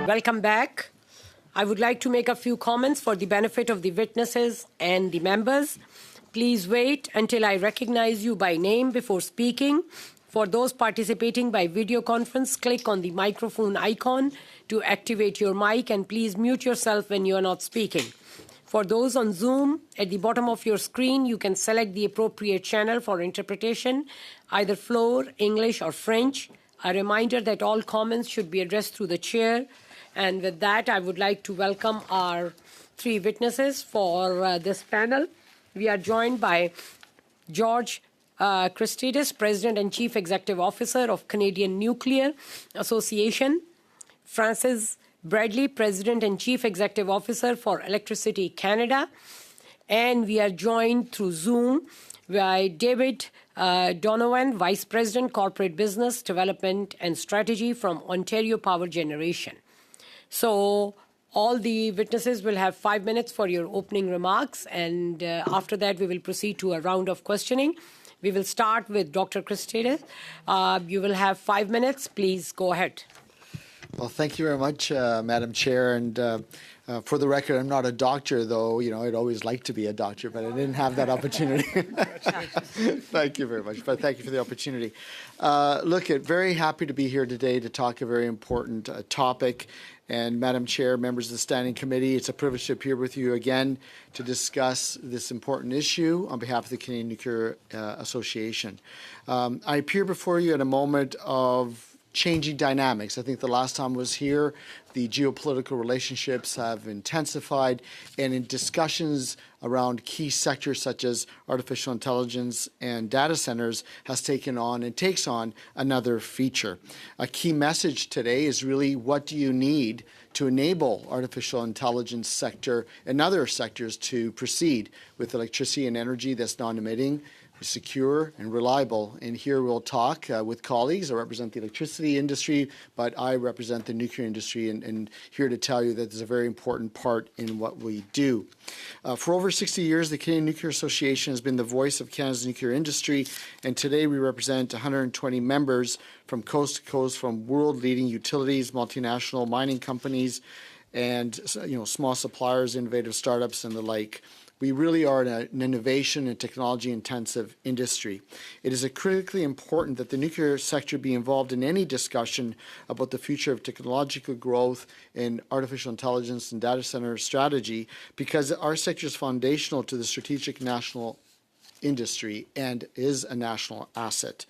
Welcome back. I would like to make a few comments for the benefit of the witnesses and the members. Please wait until I recognize you by name before speaking. For those participating by video conference, click on the microphone icon to activate your mic, and please mute yourself when you are not speaking. For those on Zoom, at the bottom of your screen, you can select the appropriate channel for interpretation, either Floor, English, or French. A reminder that all comments should be addressed through the chair. And with that, I would like to welcome our three witnesses for this panel. We are joined by George Christidis, President and Chief Executive Officer of Canadian Nuclear Association, Francis Bradley, President and Chief Executive Officer for Electricity Canada, and we are joined through Zoom by David Donovan, Vice President, Corporate Business Development and Strategy from Ontario Power Generation. So all the witnesses will have 5 minutes for your opening remarks, and after that we will proceed to a round of questioning. We will start with Dr. Christidis. You will have 5 minutes. Please go ahead. Well, thank you very much, Madam Chair. And for the record, I'm not a doctor, though. You know, I'd always like to be a doctor, but I didn't have that opportunity. Thank you very much. But thank you for the opportunity. Look, very happy to be here today to talk a very important topic. And Madam Chair, members of the Standing Committee, it's a privilege to appear with you again to discuss this important issue on behalf of the Canadian Nuclear Association. I appear before you at a moment of changing dynamics. I think the last time I was here, the geopolitical relationships have intensified, and in discussions around key sectors such as artificial intelligence and data centers has taken on and takes on another feature. A key message today is really, what do you need to enable artificial intelligence sector and other sectors to proceed with electricity and energy that's non-emitting, secure and reliable. And here we'll talk with colleagues. I represent the electricity industry, but I represent the nuclear industry, and here to tell you that there's a very important part in what we do. For over 60 years, the Canadian Nuclear Association has been the voice of Canada's nuclear industry, and today we represent 120 members from coast to coast, from world-leading utilities, multinational mining companies, and small suppliers, innovative startups, and the like. We really are an innovation and technology-intensive industry. It is critically important that the nuclear sector be involved in any discussion about the future of technological growth in artificial intelligence and data center strategy, because our sector is foundational to the strategic national industry and is a national asset.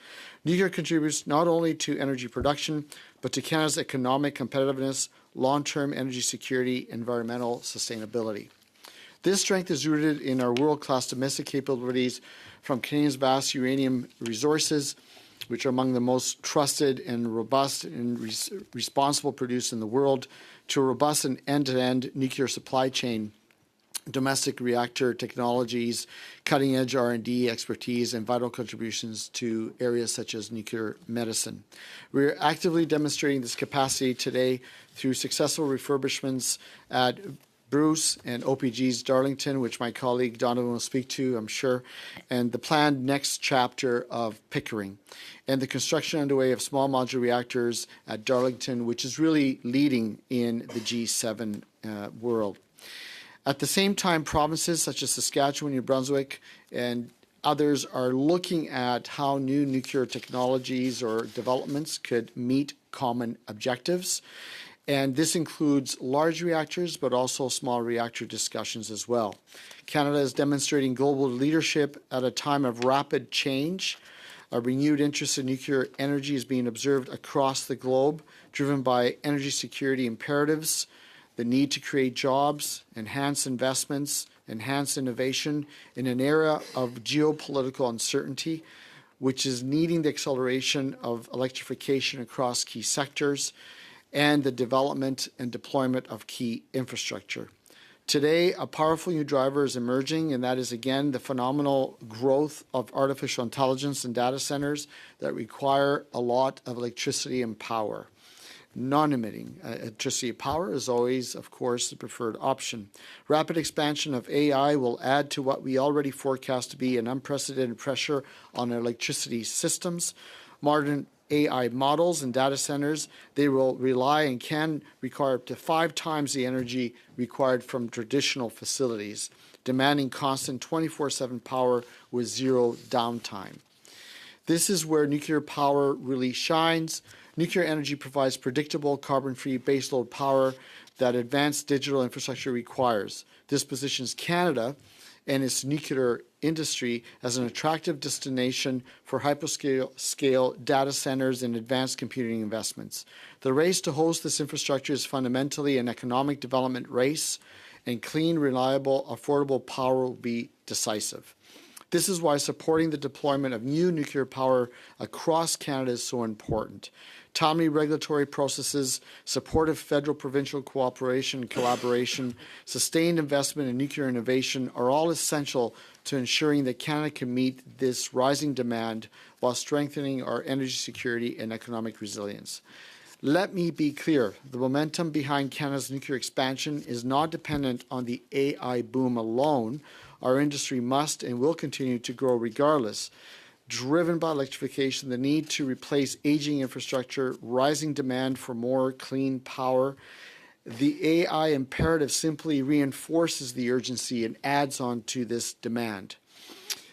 Nuclear contributes not only to energy production, but to Canada's economic competitiveness, long-term energy security, environmental sustainability. This strength is rooted in our world-class domestic capabilities, from Canadians' vast uranium resources, which are among the most trusted and robust and responsible produced in the world, to a robust and end-to-end nuclear supply chain, domestic reactor technologies, cutting-edge R&D expertise, and vital contributions to areas such as nuclear medicine. We're actively demonstrating this capacity today through successful refurbishments at Bruce and OPG's Darlington, which my colleague Donovan will speak to, I'm sure, and the planned next chapter of Pickering, and the construction underway of small modular reactors at Darlington, which is really leading in the G7 world. At the same time, provinces such as Saskatchewan, New Brunswick, and others are looking at how new nuclear technologies or developments could meet common objectives. And this includes large reactors, but also small reactor discussions as well. Canada is demonstrating global leadership at a time of rapid change. A renewed interest in nuclear energy is being observed across the globe, driven by energy security imperatives, the need to create jobs, enhance investments, enhance innovation in an era of geopolitical uncertainty, which is needing the acceleration of electrification across key sectors, and the development and deployment of key infrastructure. Today, a powerful new driver is emerging, and that is, again, the phenomenal growth of artificial intelligence and data centers that require a lot of electricity and power. Non-emitting electricity power is always, of course, the preferred option. Rapid expansion of AI will add to what we already forecast to be an unprecedented pressure on our electricity systems. Modern AI models and data centers, they will rely and can require up to 5 times the energy required from traditional facilities, demanding constant 24/7 power with zero downtime. This is where nuclear power really shines. Nuclear energy provides predictable, carbon-free baseload power that advanced digital infrastructure requires. This positions Canada and its nuclear industry as an attractive destination for hyperscale data centers and advanced computing investments. The race to host this infrastructure is fundamentally an economic development race, and clean, reliable, affordable power will be decisive. This is why supporting the deployment of new nuclear power across Canada is so important. Timely regulatory processes, supportive federal-provincial cooperation and collaboration, sustained investment in nuclear innovation are all essential to ensuring that Canada can meet this rising demand while strengthening our energy security and economic resilience. Let me be clear, the momentum behind Canada's nuclear expansion is not dependent on the AI boom alone. Our industry must and will continue to grow regardless. Driven by electrification, the need to replace aging infrastructure, rising demand for more clean power, the AI imperative simply reinforces the urgency and adds on to this demand.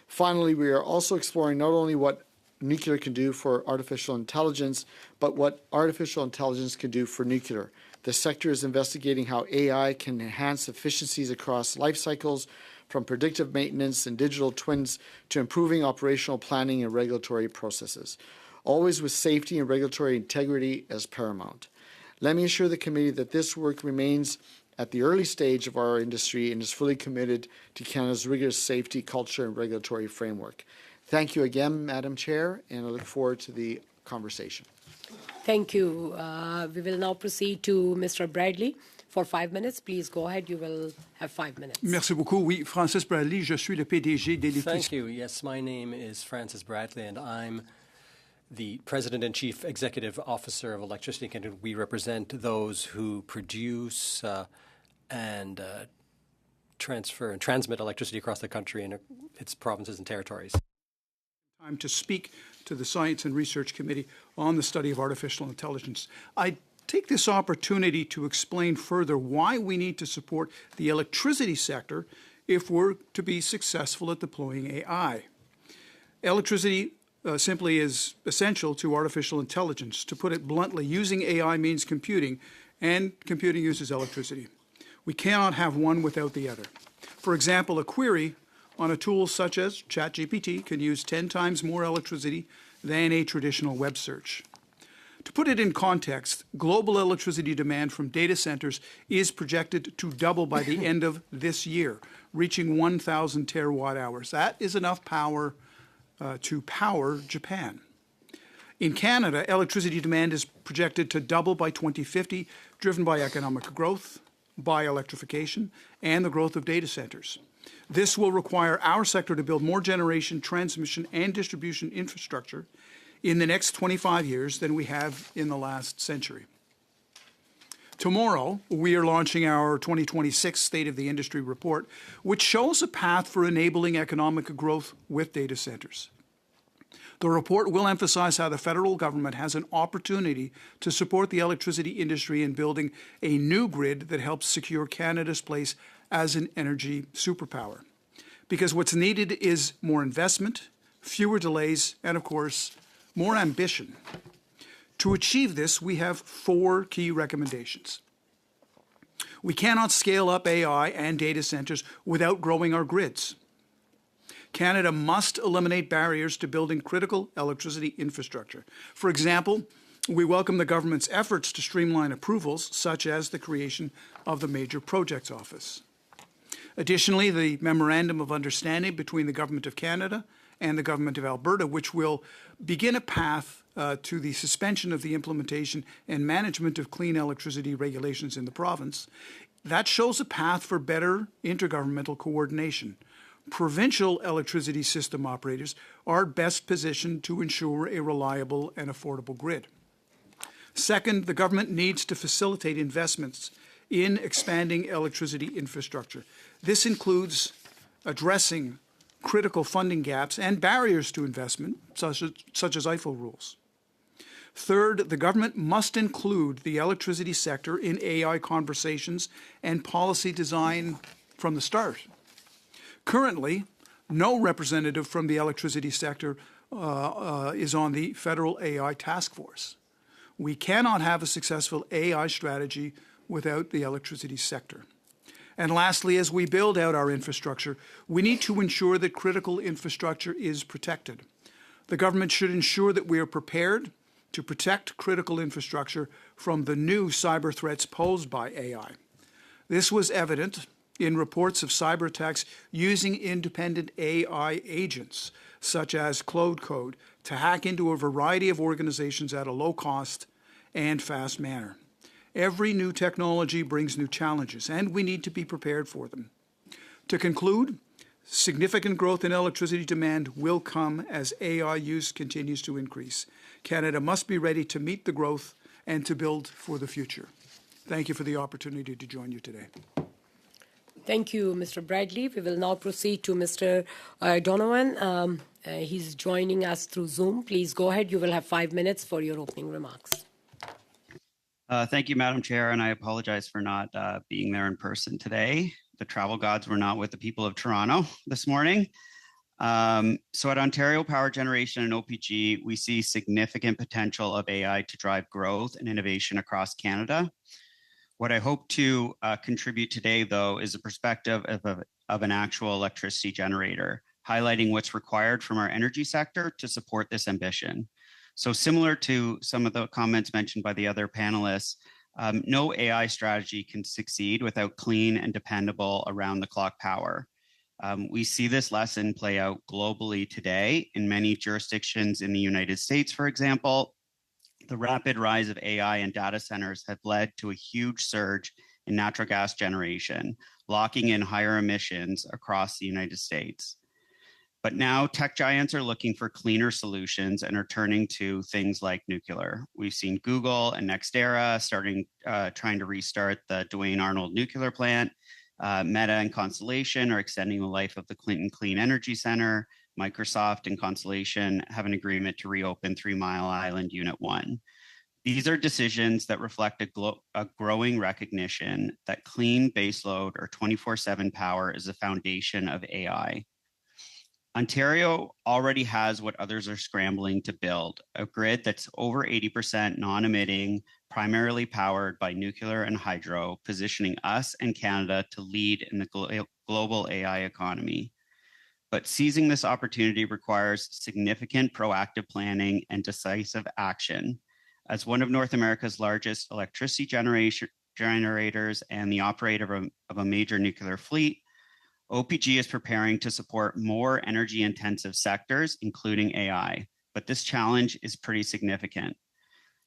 Finally, we are also exploring not only what nuclear can do for artificial intelligence, but what artificial intelligence can do for nuclear. The sector is investigating how AI can enhance efficiencies across life cycles, from predictive maintenance and digital twins to improving operational planning and regulatory processes, always with safety and regulatory integrity as paramount. Let me assure the committee that this work remains at the early stage of our industry and is fully committed to Canada's rigorous safety, culture, and regulatory framework. Thank you again, Madam Chair, and I look forward to the conversation. Thank you. We will now proceed to Mr. Bradley. For 5 minutes, please go ahead. You will have 5 minutes. Merci beaucoup. Oui, Francis Bradley, je suis le PDG d'Électricité. Thank you. Yes, my name is Francis Bradley, and I'm the President and Chief Executive Officer of Electricity Canada. We represent those who produce and transfer and transmit electricity across the country and its provinces and territories. Time to speak to the Science and Research Committee on the study of artificial intelligence. I take this opportunity to explain further why we need to support the electricity sector if we're to be successful at deploying AI. Electricity simply is essential to artificial intelligence. To put it bluntly, using AI means computing, and computing uses electricity. We cannot have one without the other. For example, a query on a tool such as ChatGPT can use 10 times more electricity than a traditional web search. To put it in context, global electricity demand from data centers is projected to double by the end of this year, reaching 1,000 terawatt hours. That is enough power to power Japan. In Canada, electricity demand is projected to double by 2050, driven by economic growth, by electrification, and the growth of data centers. This will require our sector to build more generation, transmission, and distribution infrastructure in the next 25 years than we have in the last century. Tomorrow, we are launching our 2026 State of the Industry report, which shows a path for enabling economic growth with data centers. The report will emphasize how the federal government has an opportunity to support the electricity industry in building a new grid that helps secure Canada's place as an energy superpower. Because what's needed is more investment, fewer delays, and of course, more ambition. To achieve this, we have 4 key recommendations. We cannot scale up AI and data centers without growing our grids. Canada must eliminate barriers to building critical electricity infrastructure. For example, we welcome the government's efforts to streamline approvals, such as the creation of the Major Projects Office. Additionally, the Memorandum of Understanding between the Government of Canada and the Government of Alberta, which will begin a path to the suspension of the implementation and management of clean electricity regulations in the province, that shows a path for better intergovernmental coordination. Provincial electricity system operators are best positioned to ensure a reliable and affordable grid. Second, the government needs to facilitate investments in expanding electricity infrastructure. This includes addressing critical funding gaps and barriers to investment, such as EIFEL rules. Third, the government must include the electricity sector in AI conversations and policy design from the start. Currently, no representative from the electricity sector is on the federal AI task force. We cannot have a successful AI strategy without the electricity sector. And lastly, as we build out our infrastructure, we need to ensure that critical infrastructure is protected. The government should ensure that we are prepared to protect critical infrastructure from the new cyber threats posed by AI. This was evident in reports of cyber attacks using independent AI agents, such as Cloud Code, to hack into a variety of organizations at a low cost and fast manner. Every new technology brings new challenges, and we need to be prepared for them. To conclude, significant growth in electricity demand will come as AI use continues to increase. Canada must be ready to meet the growth and to build for the future. Thank you for the opportunity to join you today. Thank you, Mr. Bradley. We will now proceed to Mr. Donovan. He's joining us through Zoom. Please go ahead. You will have 5 minutes for your opening remarks. Thank you, Madam Chair, and I apologize for not being there in person today. The travel gods were not with the people of Toronto this morning. So at Ontario Power Generation and OPG, we see significant potential of AI to drive growth and innovation across Canada. What I hope to contribute today, though, is a perspective of an actual electricity generator, highlighting what's required from our energy sector to support this ambition. So similar to some of the comments mentioned by the other panelists, no AI strategy can succeed without clean and dependable around-the-clock power. We see this lesson play out globally today in many jurisdictions in the United States, for example. The rapid rise of AI and data centers have led to a huge surge in natural gas generation, locking in higher emissions across the United States. But now tech giants are looking for cleaner solutions and are turning to things like nuclear. We've seen Google and NextEra trying to restart the Duane Arnold nuclear plant. Meta and Constellation are extending the life of the Clinton Clean Energy Center. Microsoft and Constellation have an agreement to reopen 3 Mile Island Unit 1. These are decisions that reflect a growing recognition that clean baseload or 24/7 power is the foundation of AI. Ontario already has what others are scrambling to build, a grid that's over 80% non-emitting, primarily powered by nuclear and hydro, positioning us and Canada to lead in the global AI economy. But seizing this opportunity requires significant proactive planning and decisive action. As one of North America's largest electricity generators and the operator of a major nuclear fleet, OPG is preparing to support more energy-intensive sectors, including AI, but this challenge is pretty significant.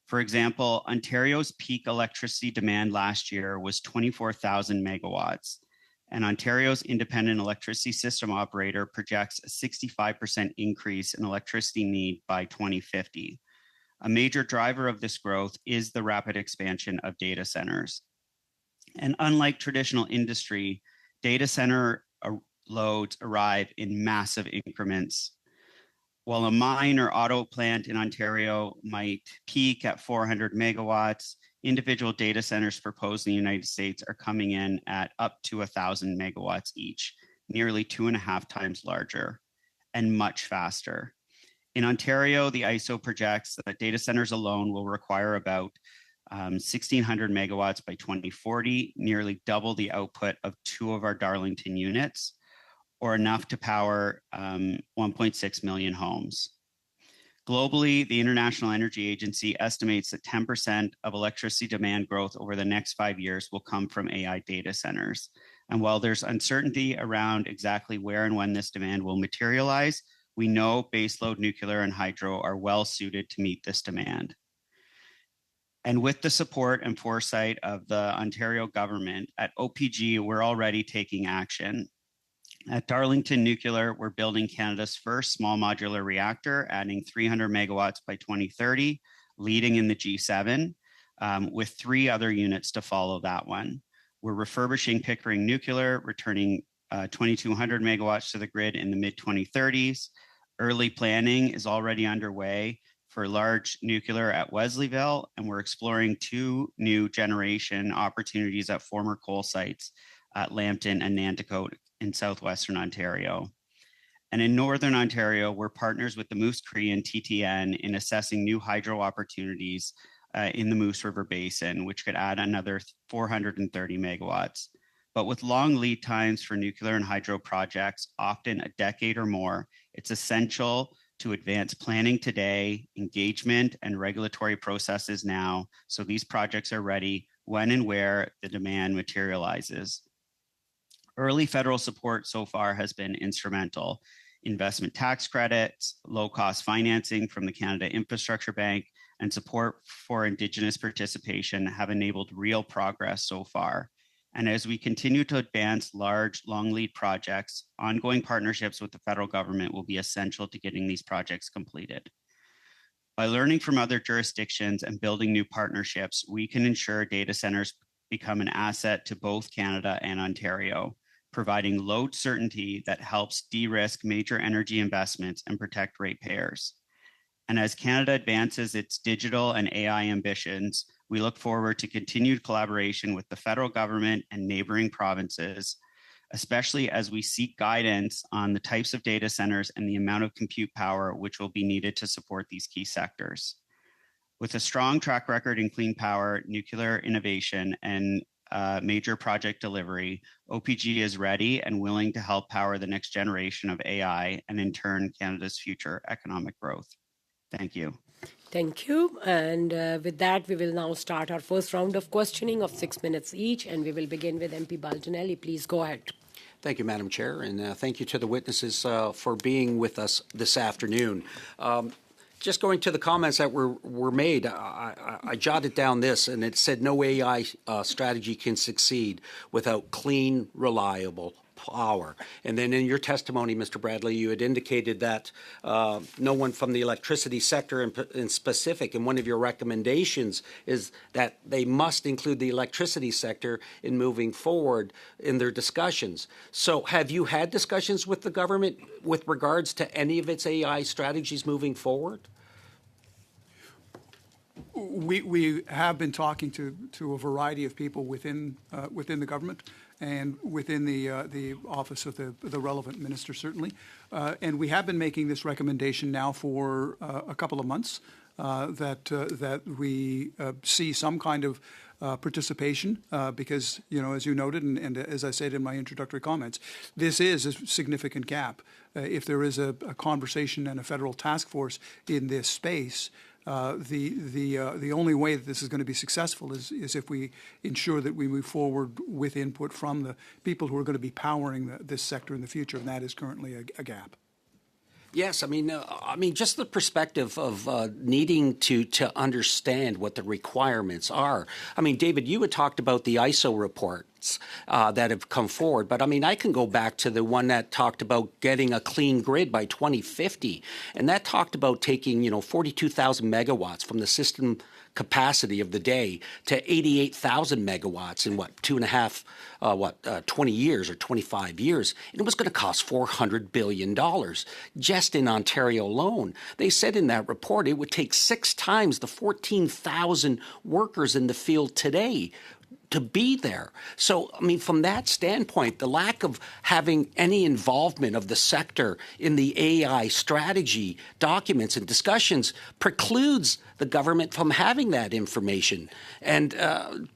For example, Ontario's peak electricity demand last year was 24,000 megawatts, and Ontario's independent electricity system operator projects a 65% increase in electricity need by 2050. A major driver of this growth is the rapid expansion of data centers. And unlike traditional industry, data center loads arrive in massive increments. While a mine or auto plant in Ontario might peak at 400 megawatts, individual data centers proposed in the United States are coming in at up to 1,000 megawatts each, nearly 2.5 times larger and much faster. In Ontario, the ISO projects that data centers alone will require about 1,600 megawatts by 2040, nearly double the output of 2 of our Darlington units, or enough to power 1.6 million homes. Globally, the International Energy Agency estimates that 10% of electricity demand growth over the next 5 years will come from AI data centers. And while there's uncertainty around exactly where and when this demand will materialize, we know baseload nuclear and hydro are well suited to meet this demand. And with the support and foresight of the Ontario government, at OPG, we're already taking action. At Darlington Nuclear, we're building Canada's first small modular reactor, adding 300 megawatts by 2030, leading in the G7, with 3 other units to follow that one. We're refurbishing Pickering Nuclear, returning 2,200 megawatts to the grid in the mid-2030s. Early planning is already underway for large nuclear at Wesleyville, and we're exploring 2 new generation opportunities at former coal sites at Lambton and Nanticoke in southwestern Ontario. And in Northern Ontario, we're partners with the Moose Cree and TTN in assessing new hydro opportunities in the Moose River Basin, which could add another 430 megawatts. But with long lead times for nuclear and hydro projects, often a decade or more, it's essential to advance planning today, engagement, and regulatory processes now, so these projects are ready when and where the demand materializes. Early federal support so far has been instrumental. Investment tax credits, low-cost financing from the Canada Infrastructure Bank, and support for Indigenous participation have enabled real progress so far. And as we continue to advance large, long lead projects, ongoing partnerships with the federal government will be essential to getting these projects completed. By learning from other jurisdictions and building new partnerships, we can ensure data centers become an asset to both Canada and Ontario, providing load certainty that helps de-risk major energy investments and protect ratepayers. And as Canada advances its digital and AI ambitions, we look forward to continued collaboration with the federal government and neighboring provinces, especially as we seek guidance on the types of data centers and the amount of compute power which will be needed to support these key sectors. With a strong track record in clean power, nuclear innovation, and major project delivery, OPG is ready and willing to help power the next generation of AI and in turn, Canada's future economic growth. Thank you. Thank you. And with that, we will now start our first round of questioning of 6 minutes each, and we will begin with MP Baldinelli. Please go ahead. Thank you, Madam Chair, and thank you to the witnesses for being with us this afternoon. Just going to the comments that were made, I jotted down this, and it said no AI strategy can succeed without clean, reliable power. And then in your testimony, Mr. Bradley, you had indicated that no one from the electricity sector in specific, and one of your recommendations is that they must include the electricity sector in moving forward in their discussions. So have you had discussions with the government with regards to any of its AI strategies moving forward? We have been talking to a variety of people within the government and within the office of the relevant minister, certainly. And we have been making this recommendation now for a couple of months that we see some kind of participation because, as you noted, and as I said in my introductory comments, this is a significant gap. If there is a conversation and a federal task force in this space, the only way that this is going to be successful is if we ensure that we move forward with input from the people who are going to be powering this sector in the future, and that is currently a gap. Yes, I mean, just the perspective of needing to understand what the requirements are. I mean, David, you had talked about the ISO reports that have come forward, but I mean, I can go back to the one that talked about getting a clean grid by 2050, and that talked about taking, 42,000 megawatts from the system capacity of the day to 88,000 megawatts in 20 years or 25 years. And it was going to cost $400 billion just in Ontario alone. They said in that report it would take 6 times the 14,000 workers in the field today to be there. So, I mean, from that standpoint, the lack of having any involvement of the sector in the AI strategy documents and discussions precludes the government from having that information and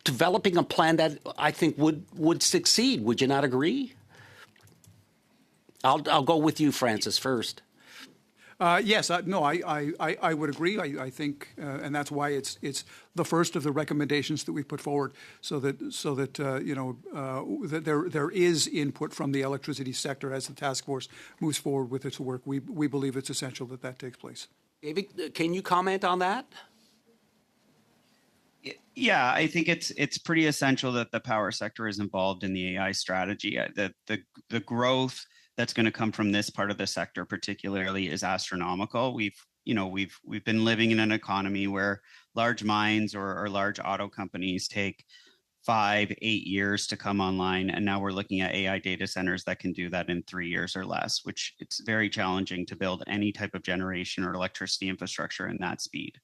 developing a plan that I think would succeed. Would you not agree? I'll go with you, Francis, first. Yes, I would agree. I think, and that's why it's the first of the recommendations that we put forward, so that that there is input from the electricity sector as the task force moves forward with its work. We believe it's essential that takes place. David, can you comment on that? Yeah, I think it's pretty essential that the power sector is involved in the AI strategy. The growth that's going to come from this part of the sector particularly is astronomical. We've been living in an economy where large mines or large auto companies take 5, 8 years to come online. And now we're looking at AI data centers that can do that in 3 years or less, which it's very challenging to build any type of generation or electricity infrastructure in that speed.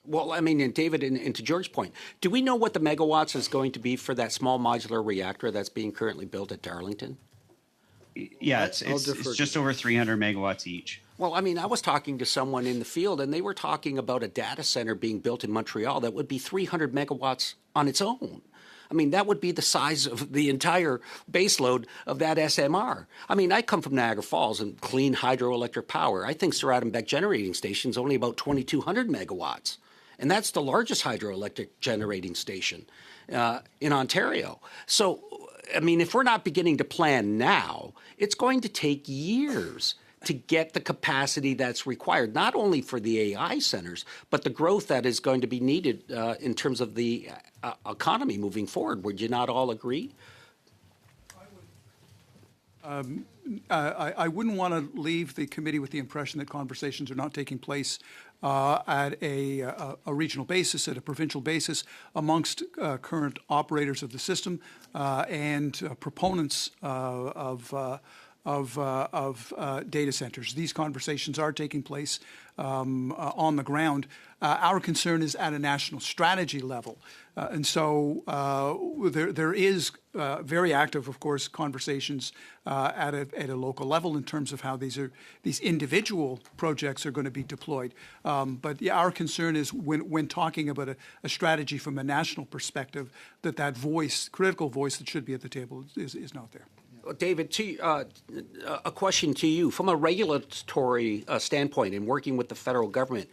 Well, I mean, and David, and to George's point, do we know what the megawatts is going to be for that small modular reactor that's being currently built at Darlington? Yeah, it's just over 300 megawatts each. Well, I mean, I was talking to someone in the field, and they were talking about a data center being built in Montreal that would be 300 megawatts on its own. I mean, that would be the size of the entire baseload of that SMR. I mean, I come from Niagara Falls and clean hydroelectric power. I think Sir Adam Beck Generating Station is only about 2,200 megawatts. And that's the largest hydroelectric generating station in Ontario. So, I mean, if we're not beginning to plan now, it's going to take years to get the capacity that's required, not only for the AI centers, but the growth that is going to be needed in terms of the economy moving forward. Would you not all agree? I wouldn't want to leave the committee with the impression that conversations are not taking place at a regional basis, at a provincial basis, amongst current operators of the system and proponents of data centers. These conversations are taking place on the ground. Our concern is at a national strategy level. And so there is very active, of course, conversations at a local level in terms of how these individual projects are going to be deployed. But yeah, our concern is when talking about a strategy from a national perspective, that voice, critical voice that should be at the table is not there. David, a question to you. From a regulatory standpoint in working with the federal government,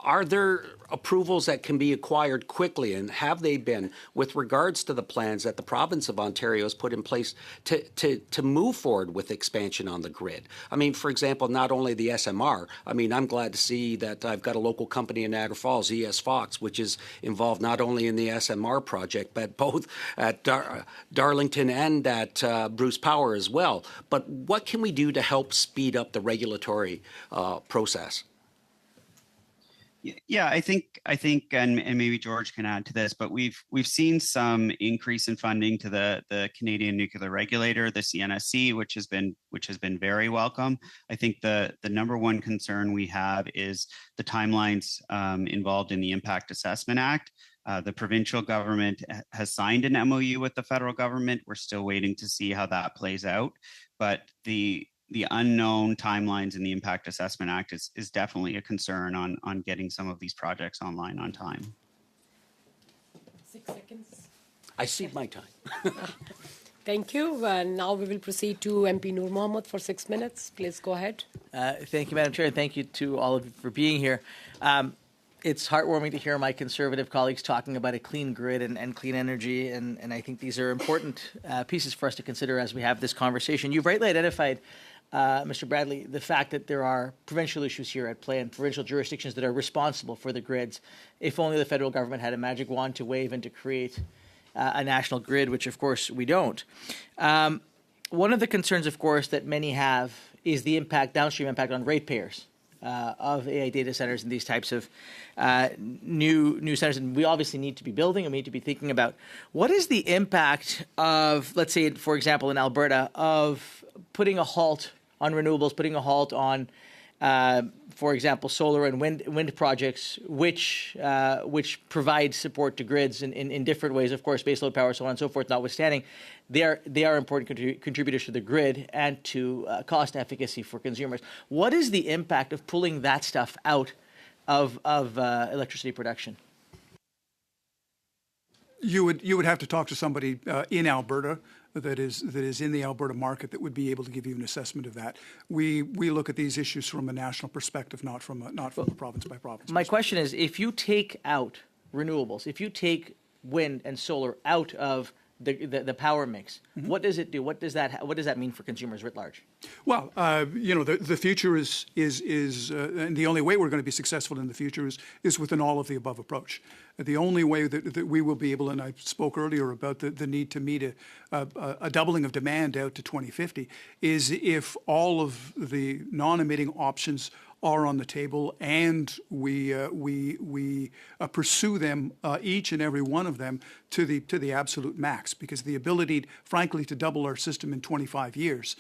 are there approvals that can be acquired quickly, and have they been, with regards to the plans that the province of Ontario has put in place to move forward with expansion on the grid? I mean, for example, not only the SMR. I mean, I'm glad to see that I've got a local company in Niagara Falls, ES Fox, which is involved not only in the SMR project, but both at Darlington and at Bruce Power as well. But what can we do to help speed up the regulatory process? Yeah, I think, and maybe George can add to this, but we've seen some increase in funding to the Canadian Nuclear Regulator, the CNSC, which has been very welcome. I think the number one concern we have is the timelines involved in the Impact Assessment Act. The provincial government has signed an MOU with the federal government. We're still waiting to see how that plays out, but the unknown timelines in the Impact Assessment Act is definitely a concern on getting some of these projects online on time. 6 seconds. I cede my time. Thank you. Now we will proceed to MP Noor Mohammed for 6 minutes. Please go ahead. Thank you, Madam Chair, and thank you to all of you for being here. It's heartwarming to hear my Conservative colleagues talking about a clean grid and clean energy, and I think these are important pieces for us to consider as we have this conversation. You've rightly identified, Mr. Bradley, the fact that there are provincial issues here at play and provincial jurisdictions that are responsible for the grids. If only the federal government had a magic wand to wave and to create a national grid, which of course we don't. One of the concerns, of course, that many have is the downstream impact on ratepayers of AI data centers and these types of new centers. And we obviously need to be building and we need to be thinking about what is the impact of, let's say, for example, in Alberta, of putting a halt on renewables, putting a halt on, for example, solar and wind projects, which provide support to grids in different ways. Of course, baseload power, so on and so forth, notwithstanding, they are important contributors to the grid and to cost efficacy for consumers. What is the impact of pulling that stuff out of electricity production? You would have to talk to somebody in Alberta that is in the Alberta market that would be able to give you an assessment of that. We look at these issues from a national perspective, not from a province by province. My question is, if you take out renewables, if you take wind and solar out of the power mix, mm-hmm. What does it do? What does that mean for consumers writ large? Well, the future is and the only way we're going to be successful in the future is with an all of the above approach. The only way that we will be able, and I spoke earlier about the need to meet a doubling of demand out to 2050, is if all of the non-emitting options are on the table, and we pursue them, each and every one of them, to the absolute max, because the ability, frankly, to double our system in 25 years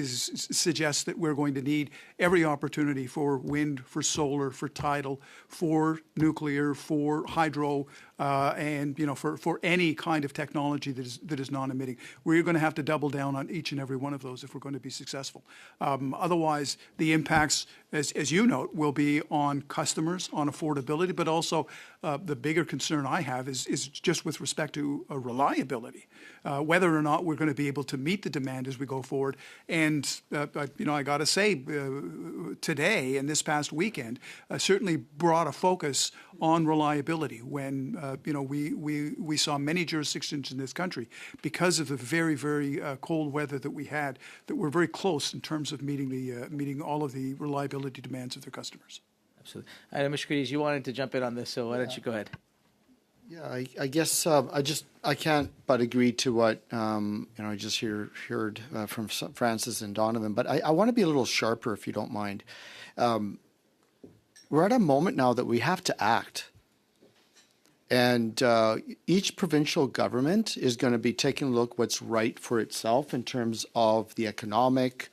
suggests that we're going to need every opportunity for wind, for solar, for tidal, for nuclear, for hydro, and for any kind of technology that is non-emitting. We're going to have to double down on each and every one of those if we're going to be successful. Otherwise, the impacts, as you note, will be on customers, on affordability, but also the bigger concern I have is just with respect to reliability, whether or not we're going to be able to meet the demand as we go forward. And I got to say, today and this past weekend certainly brought a focus on reliability when we saw many jurisdictions in this country, because of the very, very cold weather that we had, that were very close in terms of meeting all of the reliability demands of their customers. Absolutely. Mr. Curtis, you wanted to jump in on this, so why don't you go ahead? Yeah, I guess I can't but agree to what I just heard from Francis and Donovan. But I want to be a little sharper, if you don't mind. We're at a moment now that we have to act, and each provincial government is going to be taking a look what's right for itself in terms of the economic,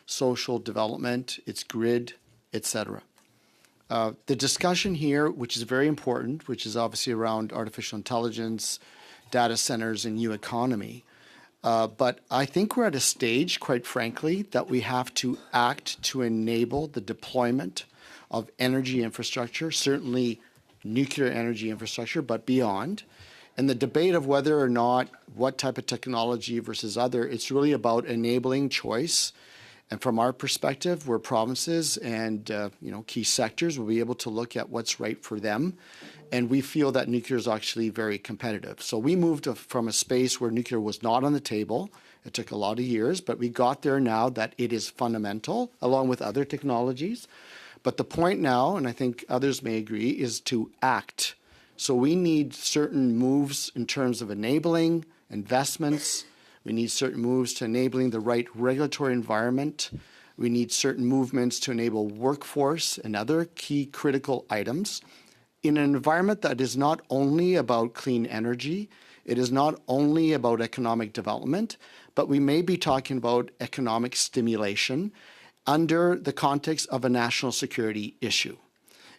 social development, its grid, etc. The discussion here, which is very important, which is obviously around artificial intelligence, data centers, and new economy. But I think we're at a stage, quite frankly, that we have to act to enable the deployment of energy infrastructure, certainly nuclear energy infrastructure, but beyond. And the debate of whether or not what type of technology versus other, it's really about enabling choice. And from our perspective, we're provinces and key sectors will be able to look at what's right for them. And we feel that nuclear is actually very competitive. So we moved from a space where nuclear was not on the table. It took a lot of years, but we got there now that it is fundamental, along with other technologies. But the point now, and I think others may agree, is to act. So we need certain moves in terms of enabling investments. We need certain moves to enabling the right regulatory environment. We need certain movements to enable workforce and other key critical items in an environment that is not only about clean energy, it is not only about economic development, but we may be talking about economic stimulation under the context of a national security issue.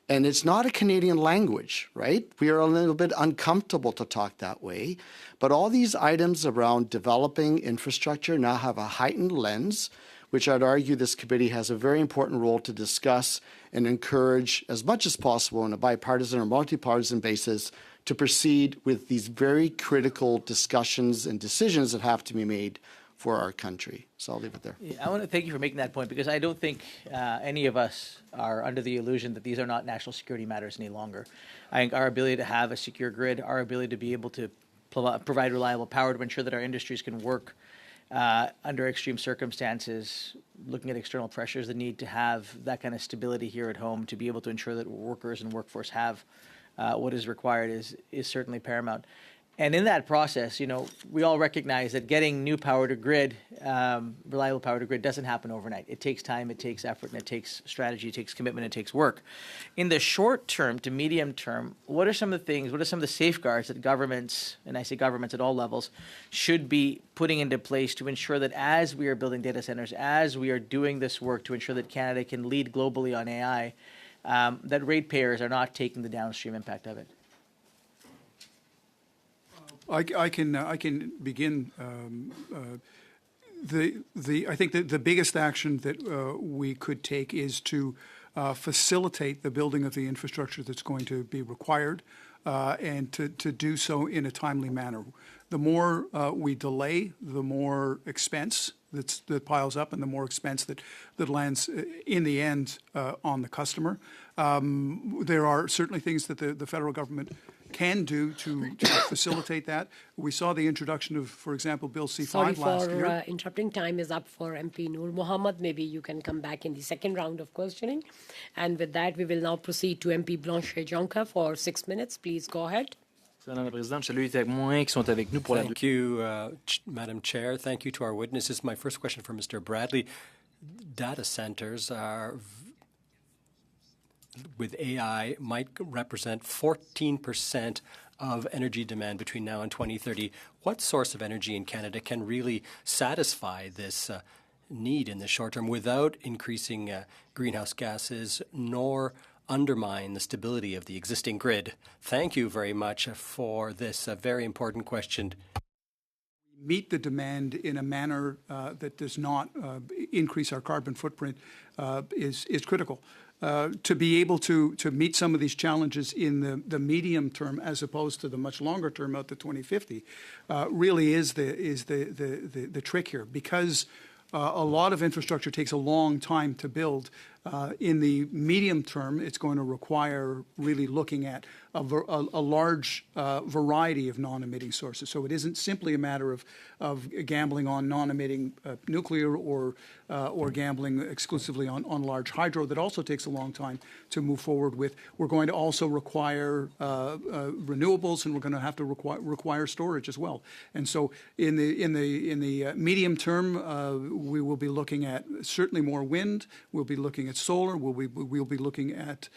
And it's not a Canadian language, right? We are a little bit uncomfortable to talk that way. But all these items around developing infrastructure now have a heightened lens, which I'd argue this committee has a very important role to discuss and encourage as much as possible on a bipartisan or multi-partisan basis to proceed with these very critical discussions and decisions that have to be made for our country. So I'll leave it there. Yeah, I want to thank you for making that point, because I don't think any of us are under the illusion that these are not national security matters any longer. I think our ability to have a secure grid, our ability to be able to provide reliable power to ensure that our industries can work under extreme circumstances, looking at external pressures, the need to have that kind of stability here at home to be able to ensure that workers and workforce have what is required is certainly paramount. And in that process, we all recognize that getting new power to grid, reliable power to grid, doesn't happen overnight. It takes time, it takes effort, and it takes strategy, it takes commitment, it takes work. In the short term to medium term, what are some of the safeguards that governments, and I say governments at all levels, should be putting into place to ensure that as we are building data centers, as we are doing this work to ensure that Canada can lead globally on AI, that ratepayers are not taking the downstream impact of it? I can begin. I think that the biggest action that we could take is to facilitate the building of the infrastructure that's going to be required, and to do so in a timely manner. The more we delay, the more expense that piles up, and the more expense that lands in the end on the customer. There are certainly things that the federal government can do to facilitate that. We saw the introduction of, for example, Bill C-5 last year. Sorry for interrupting. Time is up for MP Noor Mohammed. Maybe you can come back in the second round of questioning. And with that, we will now proceed to MP Blanchet-Jonca for 6 minutes. Please go ahead. Madame la Présidente, je salue les témoins qui sont avec nous pour Thank you, Madam Chair. Thank you to our witnesses. My first question for Mr. Bradley. Data centers are with AI might represent 14% of energy demand between now and 2030. What source of energy in Canada can really satisfy this need in the short term without increasing greenhouse gases nor undermine the stability of the existing grid? Thank you very much for this very important question. Meet the demand in a manner that does not increase our carbon footprint is critical. To be able to meet some of these challenges in the medium term as opposed to the much longer term out to 2050 really is the trick here, because a lot of infrastructure takes a long time to build. In the medium term, it's going to require really looking at a large variety of non-emitting sources. So it isn't simply a matter of gambling on non-emitting nuclear or gambling exclusively on large hydro. That also takes a long time to move forward with. We're going to also require renewables, and we're going to have to require storage as well. And so in the medium term, we will be looking at certainly more wind. We'll be looking at solar. We'll be looking at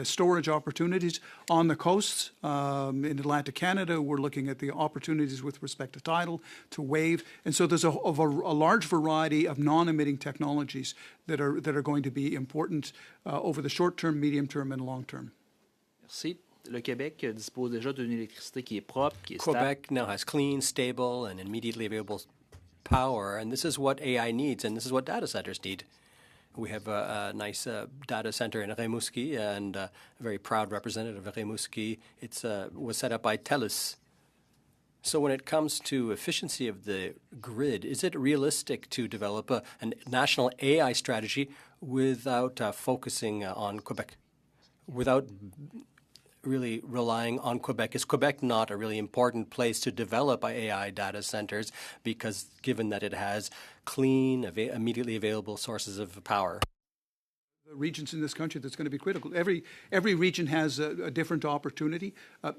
storage opportunities on the coasts. In Atlantic Canada, we're looking at the opportunities with respect to tidal, to wave. And so there's a large variety of non-emitting technologies that are going to be important over the short term, medium term, and long term. Merci. Le Québec dispose déjà d'une électricité qui est propre, qui est stable. Quebec now has clean, stable, and immediately available power, and this is what AI needs, and this is what data centers need. We have a nice data center in Rimouski, and a very proud representative of Rimouski. It was set up by TELUS. So when it comes to efficiency of the grid, is it realistic to develop a national AI strategy without focusing on Quebec, without really relying on Quebec? Is Quebec not a really important place to develop AI data centers, because given that it has clean, immediately available sources of power? The regions in this country that's going to be critical. Every region has a different opportunity.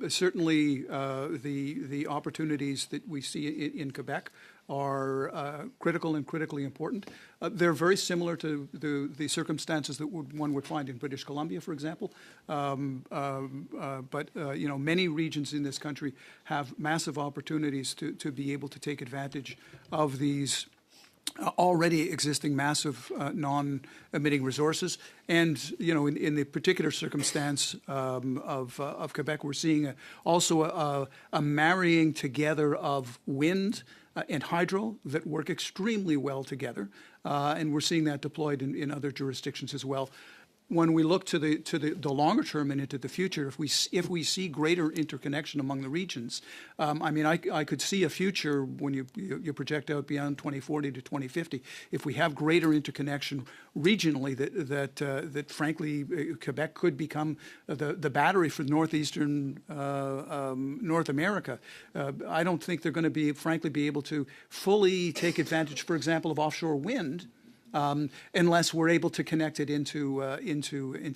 Certainly, the opportunities that we see in Quebec are critical and critically important. They're very similar to the circumstances that one would find in British Columbia, for example. But many regions in this country have massive opportunities to be able to take advantage of these already existing massive non-emitting resources. And, in the particular circumstance of Quebec, we're seeing also a marrying together of wind and hydro that work extremely well together. And we're seeing that deployed in other jurisdictions as well. When we look to the longer term and into the future, if we see greater interconnection among the regions, I could see a future when you project out beyond 2040 to 2050. If we have greater interconnection regionally, that frankly Quebec could become the battery for northeastern North America. I don't think they're going to frankly be able to fully take advantage, for example, of offshore wind. Unless we're able to connect it into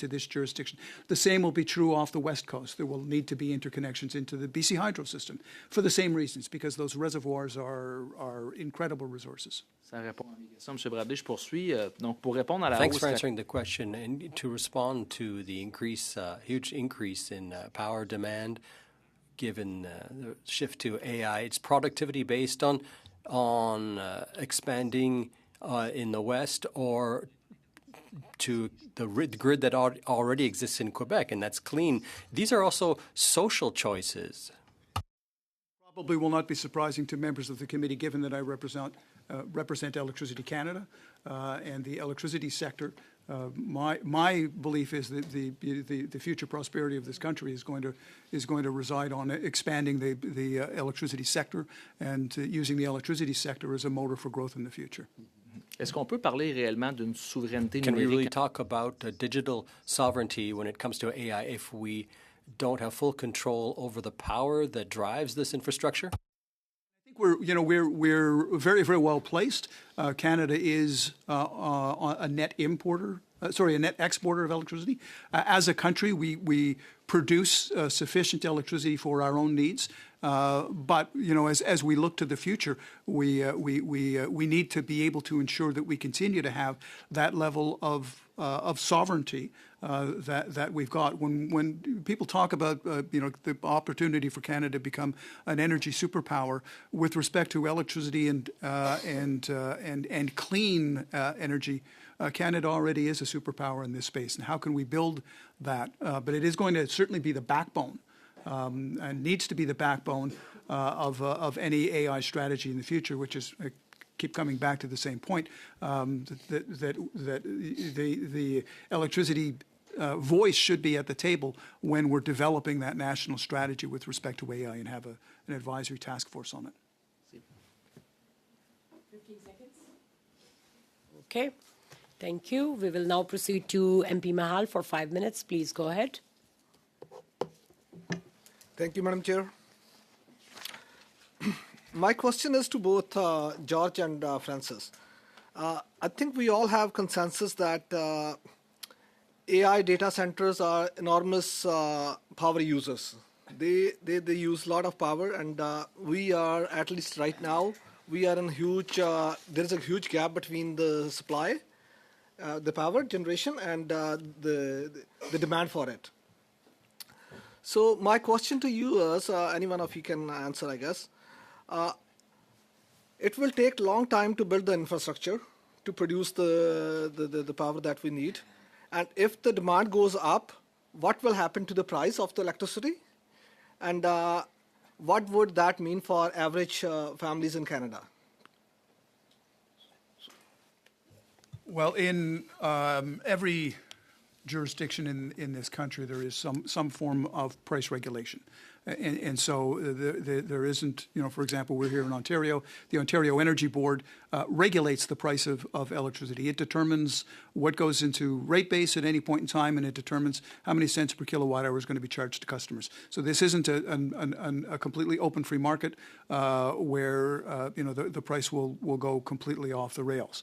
this jurisdiction. The same will be true off the West Coast. There will need to be interconnections into the BC hydro system for the same reasons, because those reservoirs are incredible resources. Ça répond à mes questions, M. Bradley. Je poursuis. Donc, pour répondre à la Thanks hausse... for answering the question. And to respond to the huge increase in power demand, given the shift to AI, it's productivity based on expanding in the West, or to the grid that already exists in Quebec, and that's clean. These are also social choices. Probably will not be surprising to members of the committee, given that I represent Electricity Canada and the electricity sector. My belief is that the future prosperity of this country is going to reside on expanding the electricity sector and using the electricity sector as a motor for growth in the future. Est-ce qu'on peut parler réellement d'une souveraineté numérique? Can we really talk about digital sovereignty when it comes to AI if we don't have full control over the power that drives this infrastructure? I think we're very, very well placed. Canada is a net exporter of electricity. As a country, we produce sufficient electricity for our own needs. But as we look to the future, we need to be able to ensure that we continue to have that level of sovereignty that we've got. When people talk about the opportunity for Canada to become an energy superpower with respect to electricity and clean energy, Canada already is a superpower in this space. And how can we build that? But it is going to certainly be the backbone. And needs to be the backbone of any AI strategy in the future, which is keep coming back to the same point, that the electricity voice should be at the table when we're developing that national strategy with respect to AI and have an advisory task force on it. 15 seconds. Okay, thank you. We will now proceed to MP Mahal for 5 minutes. Please go ahead. Thank you, Madam Chair. My question is to both George and Francis. I think we all have consensus that AI data centers are enormous power users. They use a lot of power, and we are, at least right now, we are in huge, there is a huge gap between the supply, the power generation, and the demand for it. So my question to you is, any one of you can answer, I guess. It will take a long time to build the infrastructure to produce the power that we need. And if the demand goes up, what will happen to the price of the electricity? And what would that mean for average families in Canada? Well, in every jurisdiction in this country, there is some form of price regulation. And so there isn't, for example, we're here in Ontario. The Ontario Energy Board regulates the price of electricity. It determines what goes into rate base at any point in time, and it determines how many cents per kilowatt hour is going to be charged to customers. So this isn't a completely open free market where the price will go completely off the rails.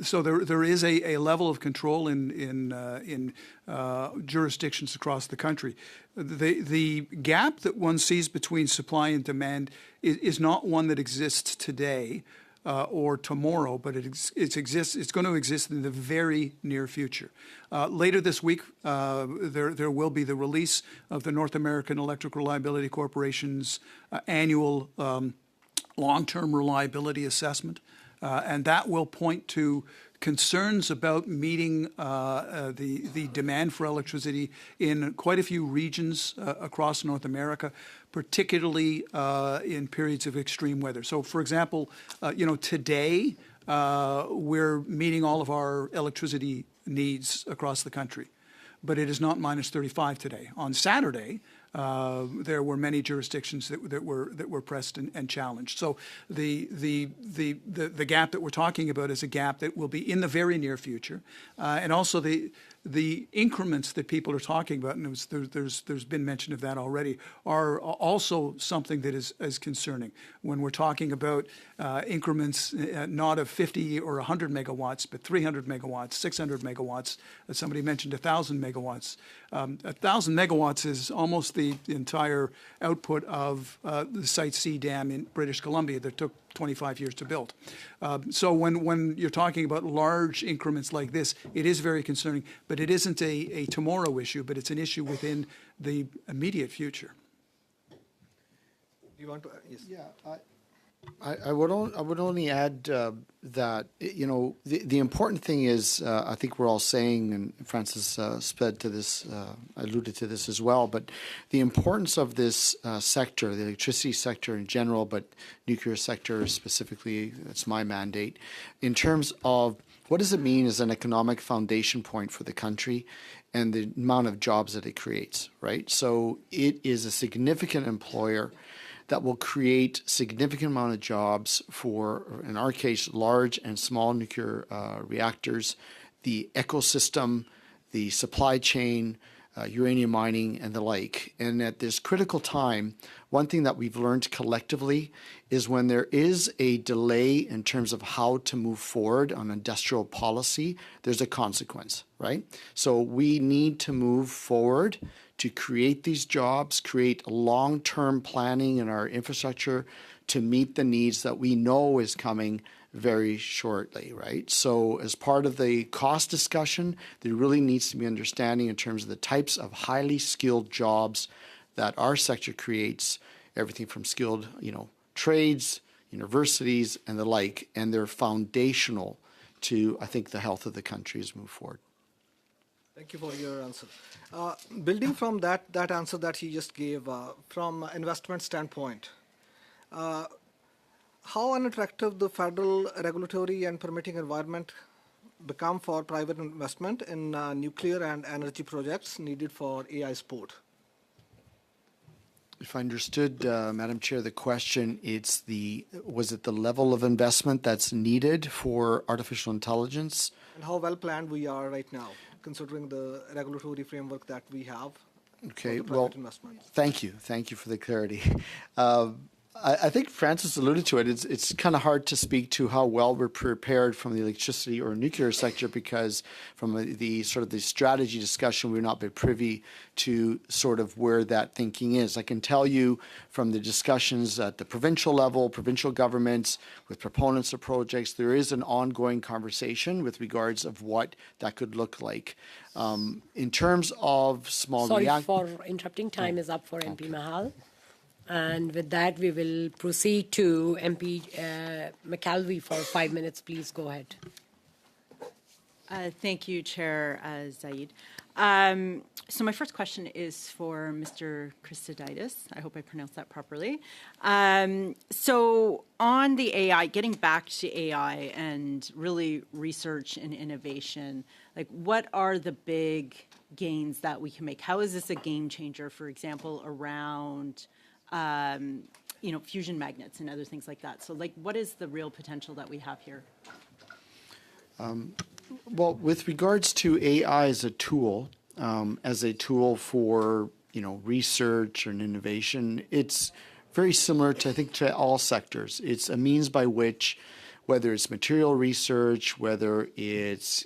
So there is a level of control in jurisdictions across the country. The gap that one sees between supply and demand is not one that exists today or tomorrow, but it exists. It's going to exist in the very near future. Later this week, there will be the release of the North American Electric Reliability Corporation's annual long-term reliability assessment, and that will point to concerns about meeting the demand for electricity in quite a few regions across North America, particularly in periods of extreme weather. So, for example, today we're meeting all of our electricity needs across the country, but it is not minus 35 today. On Saturday, there were many jurisdictions that were pressed and challenged. So the gap that we're talking about is a gap that will be in the very near future, and also the increments that people are talking about, and there's been mention of that already, are also something that is concerning. When we're talking about increments not of 50 or 100 megawatts, but 300 megawatts, 600 megawatts, as somebody mentioned, 1,000 megawatts. 1,000 megawatts is almost the entire output of the Site C dam in British Columbia that took 25 years to build. So when you're talking about large increments like this, it is very concerning, but it isn't a tomorrow issue, but it's an issue within the immediate future. Do you want to? Yes. Yeah. I would only add that the important thing is I think we're all saying, and Francis alluded to this as well, but the importance of this sector, the electricity sector in general, but nuclear sector specifically, that's my mandate, in terms of what does it mean as an economic foundation point for the country and the amount of jobs that it creates, right? So it is a significant employer that will create significant amount of jobs for, in our case, large and small nuclear reactors, the ecosystem, the supply chain, uranium mining, and the like. And at this critical time, one thing that we've learned collectively is when there is a delay in terms of how to move forward on industrial policy, there's a consequence, right? So we need to move forward to create these jobs, create long-term planning in our infrastructure to meet the needs that we know is coming very shortly, right? So as part of the cost discussion, there really needs to be understanding in terms of the types of highly skilled jobs that our sector creates, everything from skilled, trades, universities, and the like, and they're foundational to, I think, the health of the country as we move forward. Thank you for your answer. Building from that answer that he just gave, from an investment standpoint, how unattractive the federal regulatory and permitting environment become for private investment in nuclear and energy projects needed for AI support? If I understood, Madam Chair, the question, was it the level of investment that's needed for artificial intelligence? And how well planned we are right now, considering the regulatory framework that we have Okay, for the well, private investments. Thank you. Thank you for the clarity. I think Francis alluded to it. It's kind of hard to speak to how well we're prepared from the electricity or nuclear sector because from the strategy discussion, we've not been privy to sort of where that thinking is. I can tell you from the discussions at the provincial level, provincial governments with proponents of projects, there is an ongoing conversation with regards of what that could look like. In terms of small Sorry for interrupting. Time is up for MP Mahal. And with that, we will proceed to MP McKelvey for 5 minutes. Please go ahead. Thank you, Chair Zaid. So my first question is for Mr. Christodidis. I hope I pronounced that properly. So on the AI, getting back to AI and really research and innovation, like what are the big gains that we can make? How is this a game changer, for example, around fusion magnets and other things like that? So like, what is the real potential that we have here? Well, with regards to AI as a tool for, research and innovation, it's very similar to, I think, to all sectors. It's a means by which, whether it's material research, whether it's,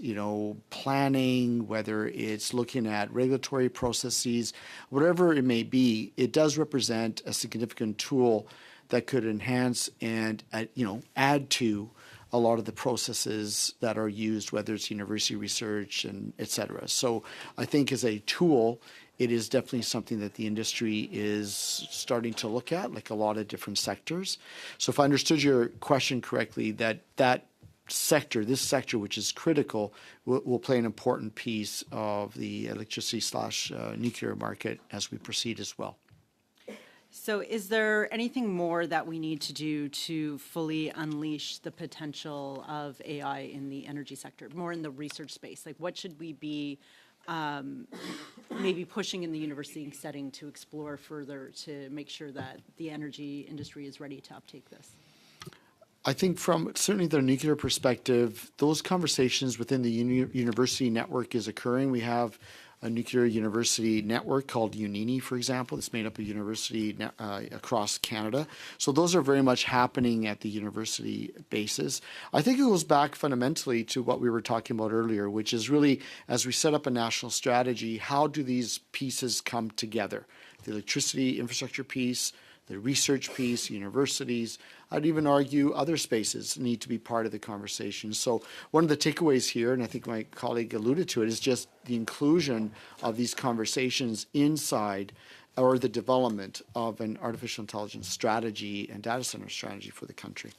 planning, whether it's looking at regulatory processes, whatever it may be, it does represent a significant tool that could enhance and, add to a lot of the processes that are used, whether it's university research and et cetera. So I think as a tool, it is definitely something that the industry is starting to look at, like a lot of different sectors. So if I understood your question correctly, this sector, which is critical, will play an important piece of the electricity/nuclear market as we proceed as well. So is there anything more that we need to do to fully unleash the potential of AI in the energy sector, more in the research space? Like what should we be maybe pushing in the university setting to explore further to make sure that the energy industry is ready to uptake this? I think from certainly the nuclear perspective, those conversations within the university network is occurring. We have a nuclear university network called UNINI, for example. It's made up of university across Canada. So those are very much happening at the university basis. I think it goes back fundamentally to what we were talking about earlier, which is really, as we set up a national strategy, how do these pieces come together? The electricity infrastructure piece, the research piece, universities, I'd even argue other spaces need to be part of the conversation. So one of the takeaways here, and I think my colleague alluded to it, is just the inclusion of these conversations inside or the development of an artificial intelligence strategy and data center strategy for the country.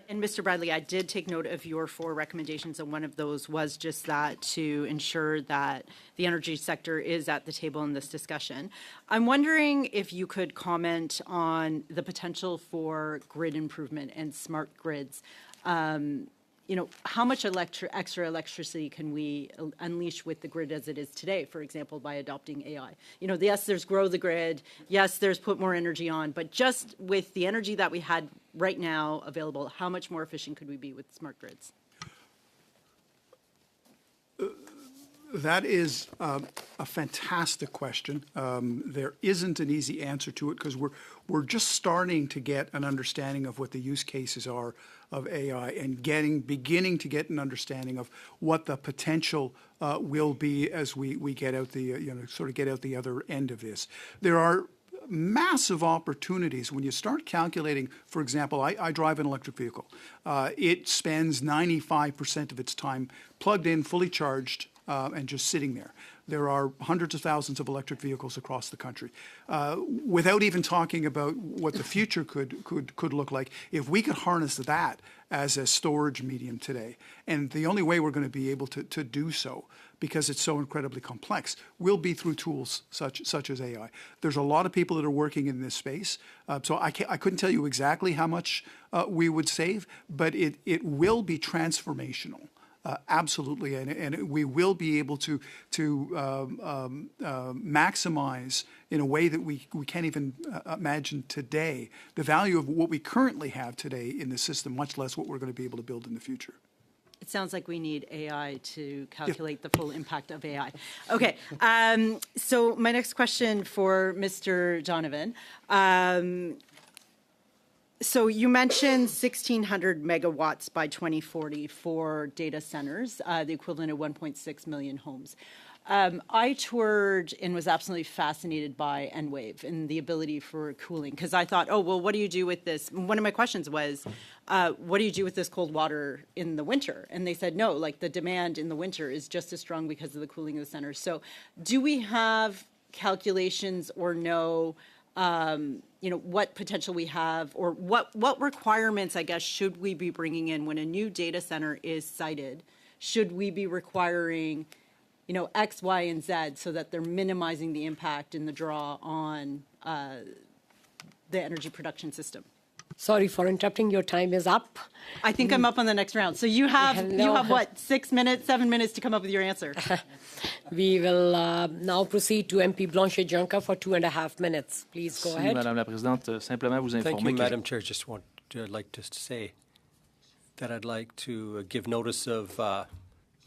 And Mr. Bradley, I did take note of your 4 recommendations, and one of those was just that to ensure that the energy sector is at the table in this discussion. I'm wondering if you could comment on the potential for grid improvement and smart grids. How much extra electricity can we unleash with the grid as it is today, for example, by adopting AI? Yes, there's grow the grid. Yes, there's put more energy on. But just with the energy that we had right now available, how much more efficient could we be with smart grids? That is a fantastic question. There isn't an easy answer to it because we're just starting to get an understanding of what the use cases are of AI and beginning to get an understanding of what the potential will be as we get out get out the other end of this. There are massive opportunities when you start calculating. For example, I drive an electric vehicle. It spends 95% of its time plugged in, fully charged, and just sitting there. There are hundreds of thousands of electric vehicles across the country. Without even talking about what the future could look like, if we could harness that as a storage medium today, and the only way we're going to be able to do so, because it's so incredibly complex, will be through tools such as AI. There's a lot of people that are working in this space, so I couldn't tell you exactly how much we would save, but it will be transformational. Absolutely, and we will be able to maximize in a way that we can't even imagine today the value of what we currently have today in the system, much less what we're going to be able to build in the future. It sounds like we need AI to calculate the full impact of AI. Okay, so my next question for Mr. Donovan. So you mentioned 1,600 megawatts by 2040 for data centers, the equivalent of 1.6 million homes. I toured and was absolutely fascinated by Enwave and the ability for cooling, because I thought, oh, well, what do you do with this? One of my questions was, what do you do with this cold water in the winter? And they said, no, like the demand in the winter is just as strong because of the cooling of the centers. So do we have calculations or know what potential we have, or what requirements, I guess, should we be bringing in when a new data center is sited? Should we be requiring, X, Y, and Z so that they're minimizing the impact and the draw on the energy production system? Sorry for interrupting. Your time is up. I think I'm up on the next round. So you have what, 6 minutes, 7 minutes to come up with your answer. We will now proceed to MP Blanchet-Juncker for 2.5 minutes. Please go ahead. Madame la Présidente, simplement vous informer. Thank you, Madam Chair. I'd like to say that I'd like to give notice of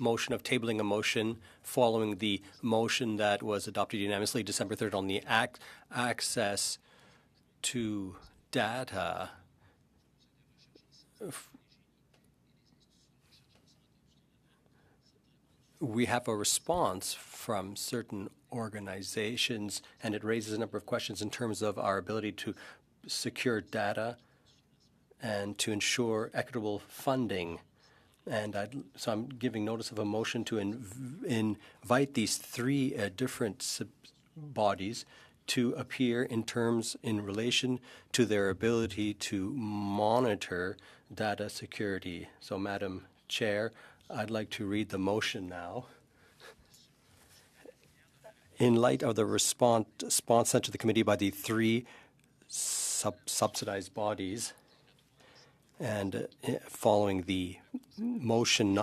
motion of tabling a motion following the motion that was adopted unanimously December 3rd on the access to data we have a response from certain organizations, and it raises a number of questions in terms of our ability to secure data and to ensure equitable funding. And so I'm giving notice of a motion to invite these three different bodies to appear in relation to their ability to monitor data security. So, Madam Chair, I'd like to read the motion now. In light of the response sent to the committee by the three subsidized bodies, and following the motion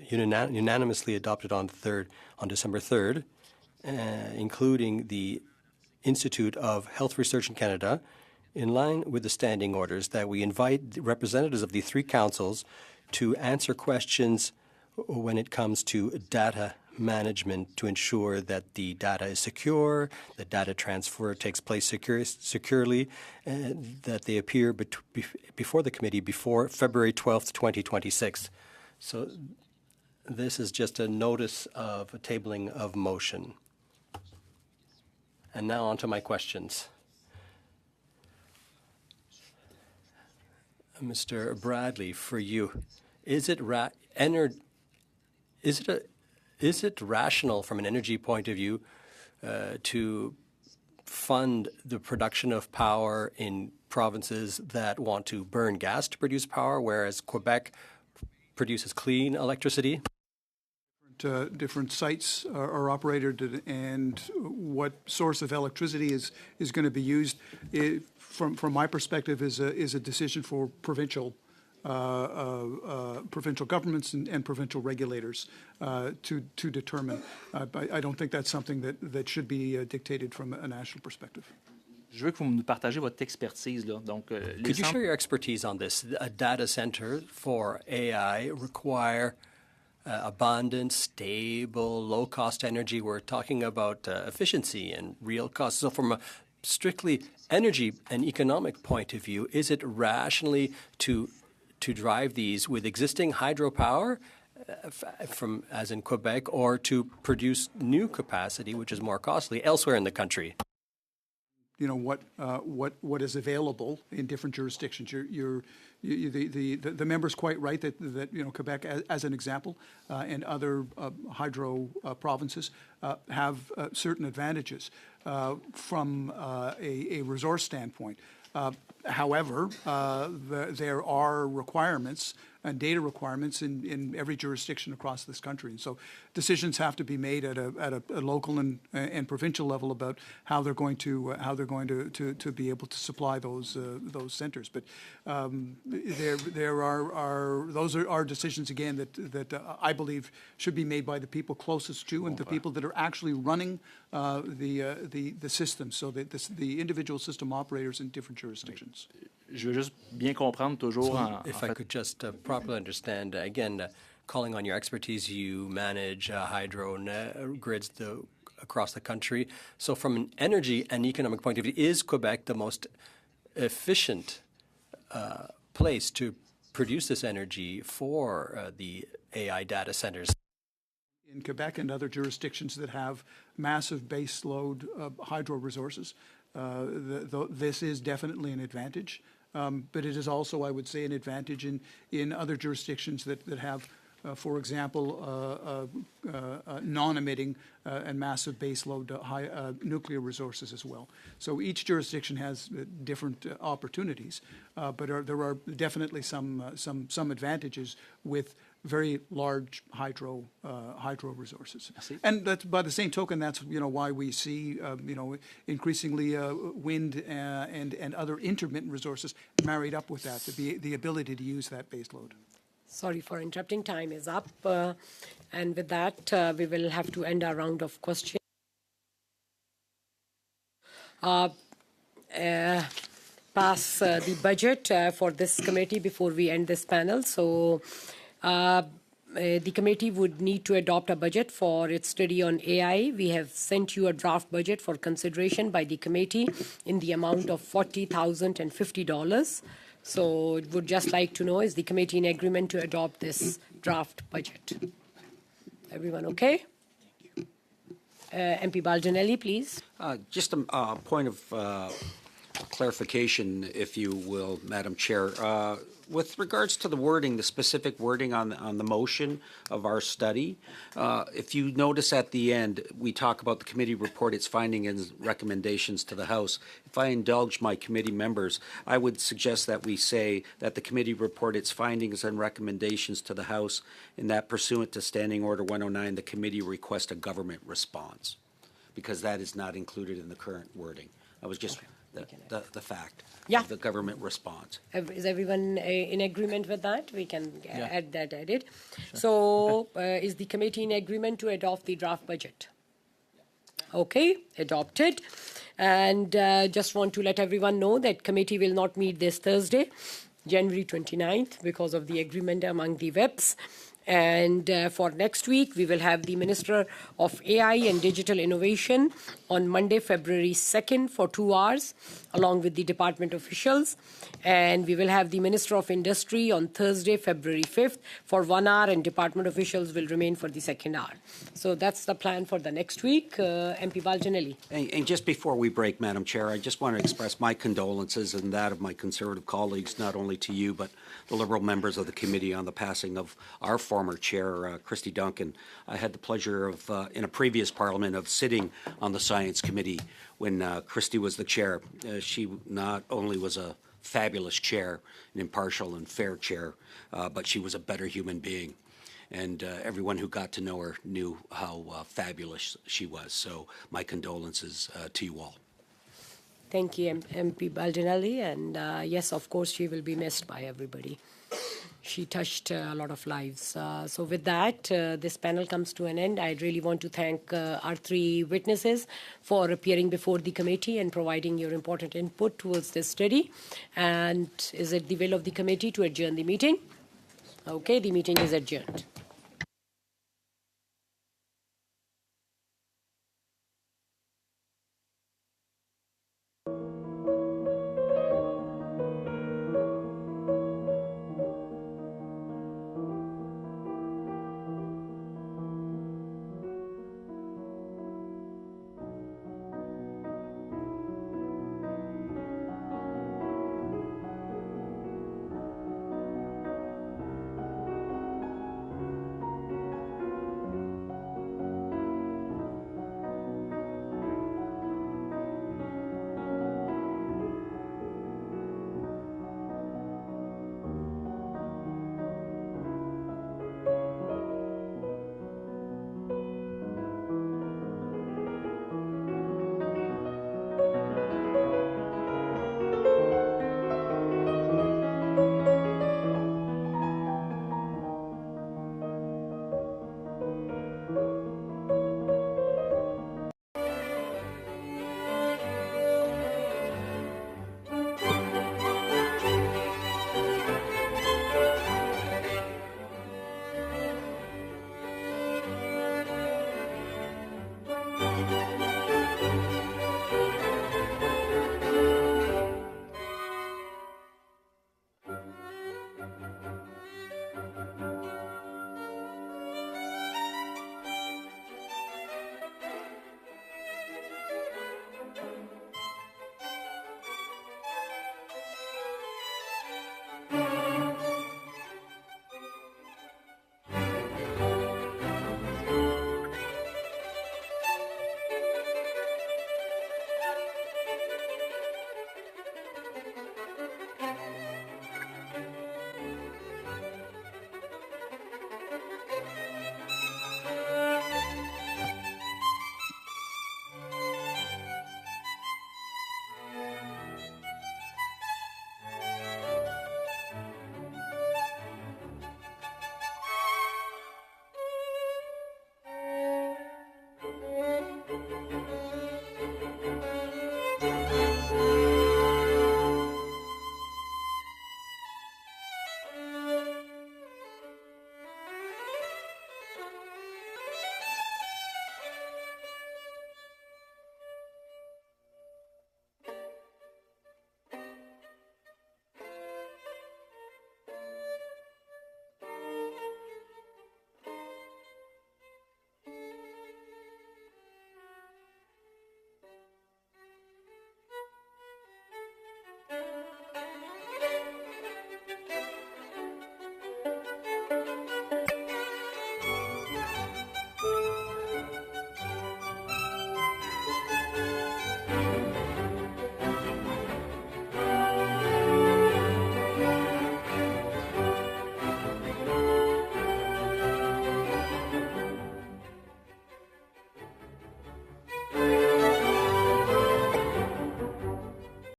unanimously adopted on December 3rd, including the Institute of Health Research in Canada, in line with the standing orders, that we invite the representatives of the three councils to answer questions when it comes to data management to ensure that the data is secure, that data transfer takes place securely, that they appear before the committee before February 12th, 2026. So this is just a notice of a tabling of motion. And now on to my questions. Mr. Bradley, for you, is it rational from an energy point of view to fund the production of power in provinces that want to burn gas to produce power, whereas Quebec produces clean electricity? Different sites are operated, and what source of electricity is going to be used, from my perspective, is a decision for provincial governments and provincial regulators to determine. I don't think that's something that should be dictated from a national perspective. Je veux que vous nous partagez votre expertise là. Donc, could you share your expertise on this? A data center for AI require abundant, stable, low-cost energy. We're talking about efficiency and real costs. So from a strictly energy and economic point of view, is it rationally to drive these with existing hydropower, as in Quebec, or to produce new capacity, which is more costly, elsewhere in the country? You know what is available in different jurisdictions. The member's quite right that you know Quebec, as an example, and other hydro provinces have certain advantages from a resource standpoint. However, there are requirements and data requirements in every jurisdiction across this country, and so decisions have to be made at a local and provincial level about how they're going to be able to supply those centres. But those are decisions again that I believe should be made by the people closest to and the people that are actually running the system, so that the individual system operators in different jurisdictions. Je veux juste bien comprendre toujours. If I could just properly understand, again, calling on your expertise, you manage hydro grids across the country. So from an energy and economic point of view, is Quebec the most efficient place to produce this energy for the AI data centers? In Quebec and other jurisdictions that have massive base load hydro resources, this is definitely an advantage. But it is also, I would say, an advantage in other jurisdictions that have, for example, non-emitting and massive baseload nuclear resources as well. So each jurisdiction has different opportunities, but there are definitely some advantages with very large hydro resources. And that's, by the same token, that's why we see increasingly wind and other intermittent resources married up with that, the ability to use that base load. Sorry for interrupting. Time is up. And with that, we will have to end our round of questions. Pass the budget for this committee before we end this panel. So the committee would need to adopt a budget for its study on AI. We have sent you a draft budget for consideration by the committee in the amount of $40,050. So would just like to know, is the committee in agreement to adopt this draft budget? Everyone okay? MP Baldinelli, please. Just a point of clarification, if you will, Madam Chair. With regards to the wording, the specific wording on the motion of our study, if you notice at the end, we talk about the committee report, its findings and recommendations to the House. If I indulge my committee members, I would suggest that we say that the committee report its findings and recommendations to the House, and that pursuant to Standing Order 109, the committee request a government response, because that is not included in the current wording. I was just... The fact of the government response. Is everyone in agreement with that? We can add that added. Sure. So is the committee in agreement to adopt the draft budget? Okay, adopted. And just want to let everyone know that committee will not meet this Thursday, January 29th, because of the agreement among the whips. And for next week, we will have the Minister of AI and Digital Innovation on Monday, February 2nd for 2 hours, along with the department officials. And we will have the Minister of Industry on Thursday, February 5th for 1 hour, and department officials will remain for the 2nd hour. So that's the plan for the next week. MP Baldinelli. And just before we break, Madam Chair, I just want to express my condolences and that of my Conservative colleagues, not only to you, but the Liberal members of the committee, on the passing of our former chair, Christy Duncan. I had the pleasure of, in a previous parliament, of sitting on the Science Committee when Christy was the chair. She not only was a fabulous chair, an impartial and fair chair, but she was a better human being. And everyone who got to know her knew how fabulous she was. So my condolences to you all. Thank you, MP Baldinelli. And yes, of course, she will be missed by everybody. She touched a lot of lives. So with that, this panel comes to an end. I really want to thank our 3 witnesses for appearing before the committee and providing your important input towards this study. And is it the will of the committee to adjourn the meeting? Okay, the meeting is adjourned.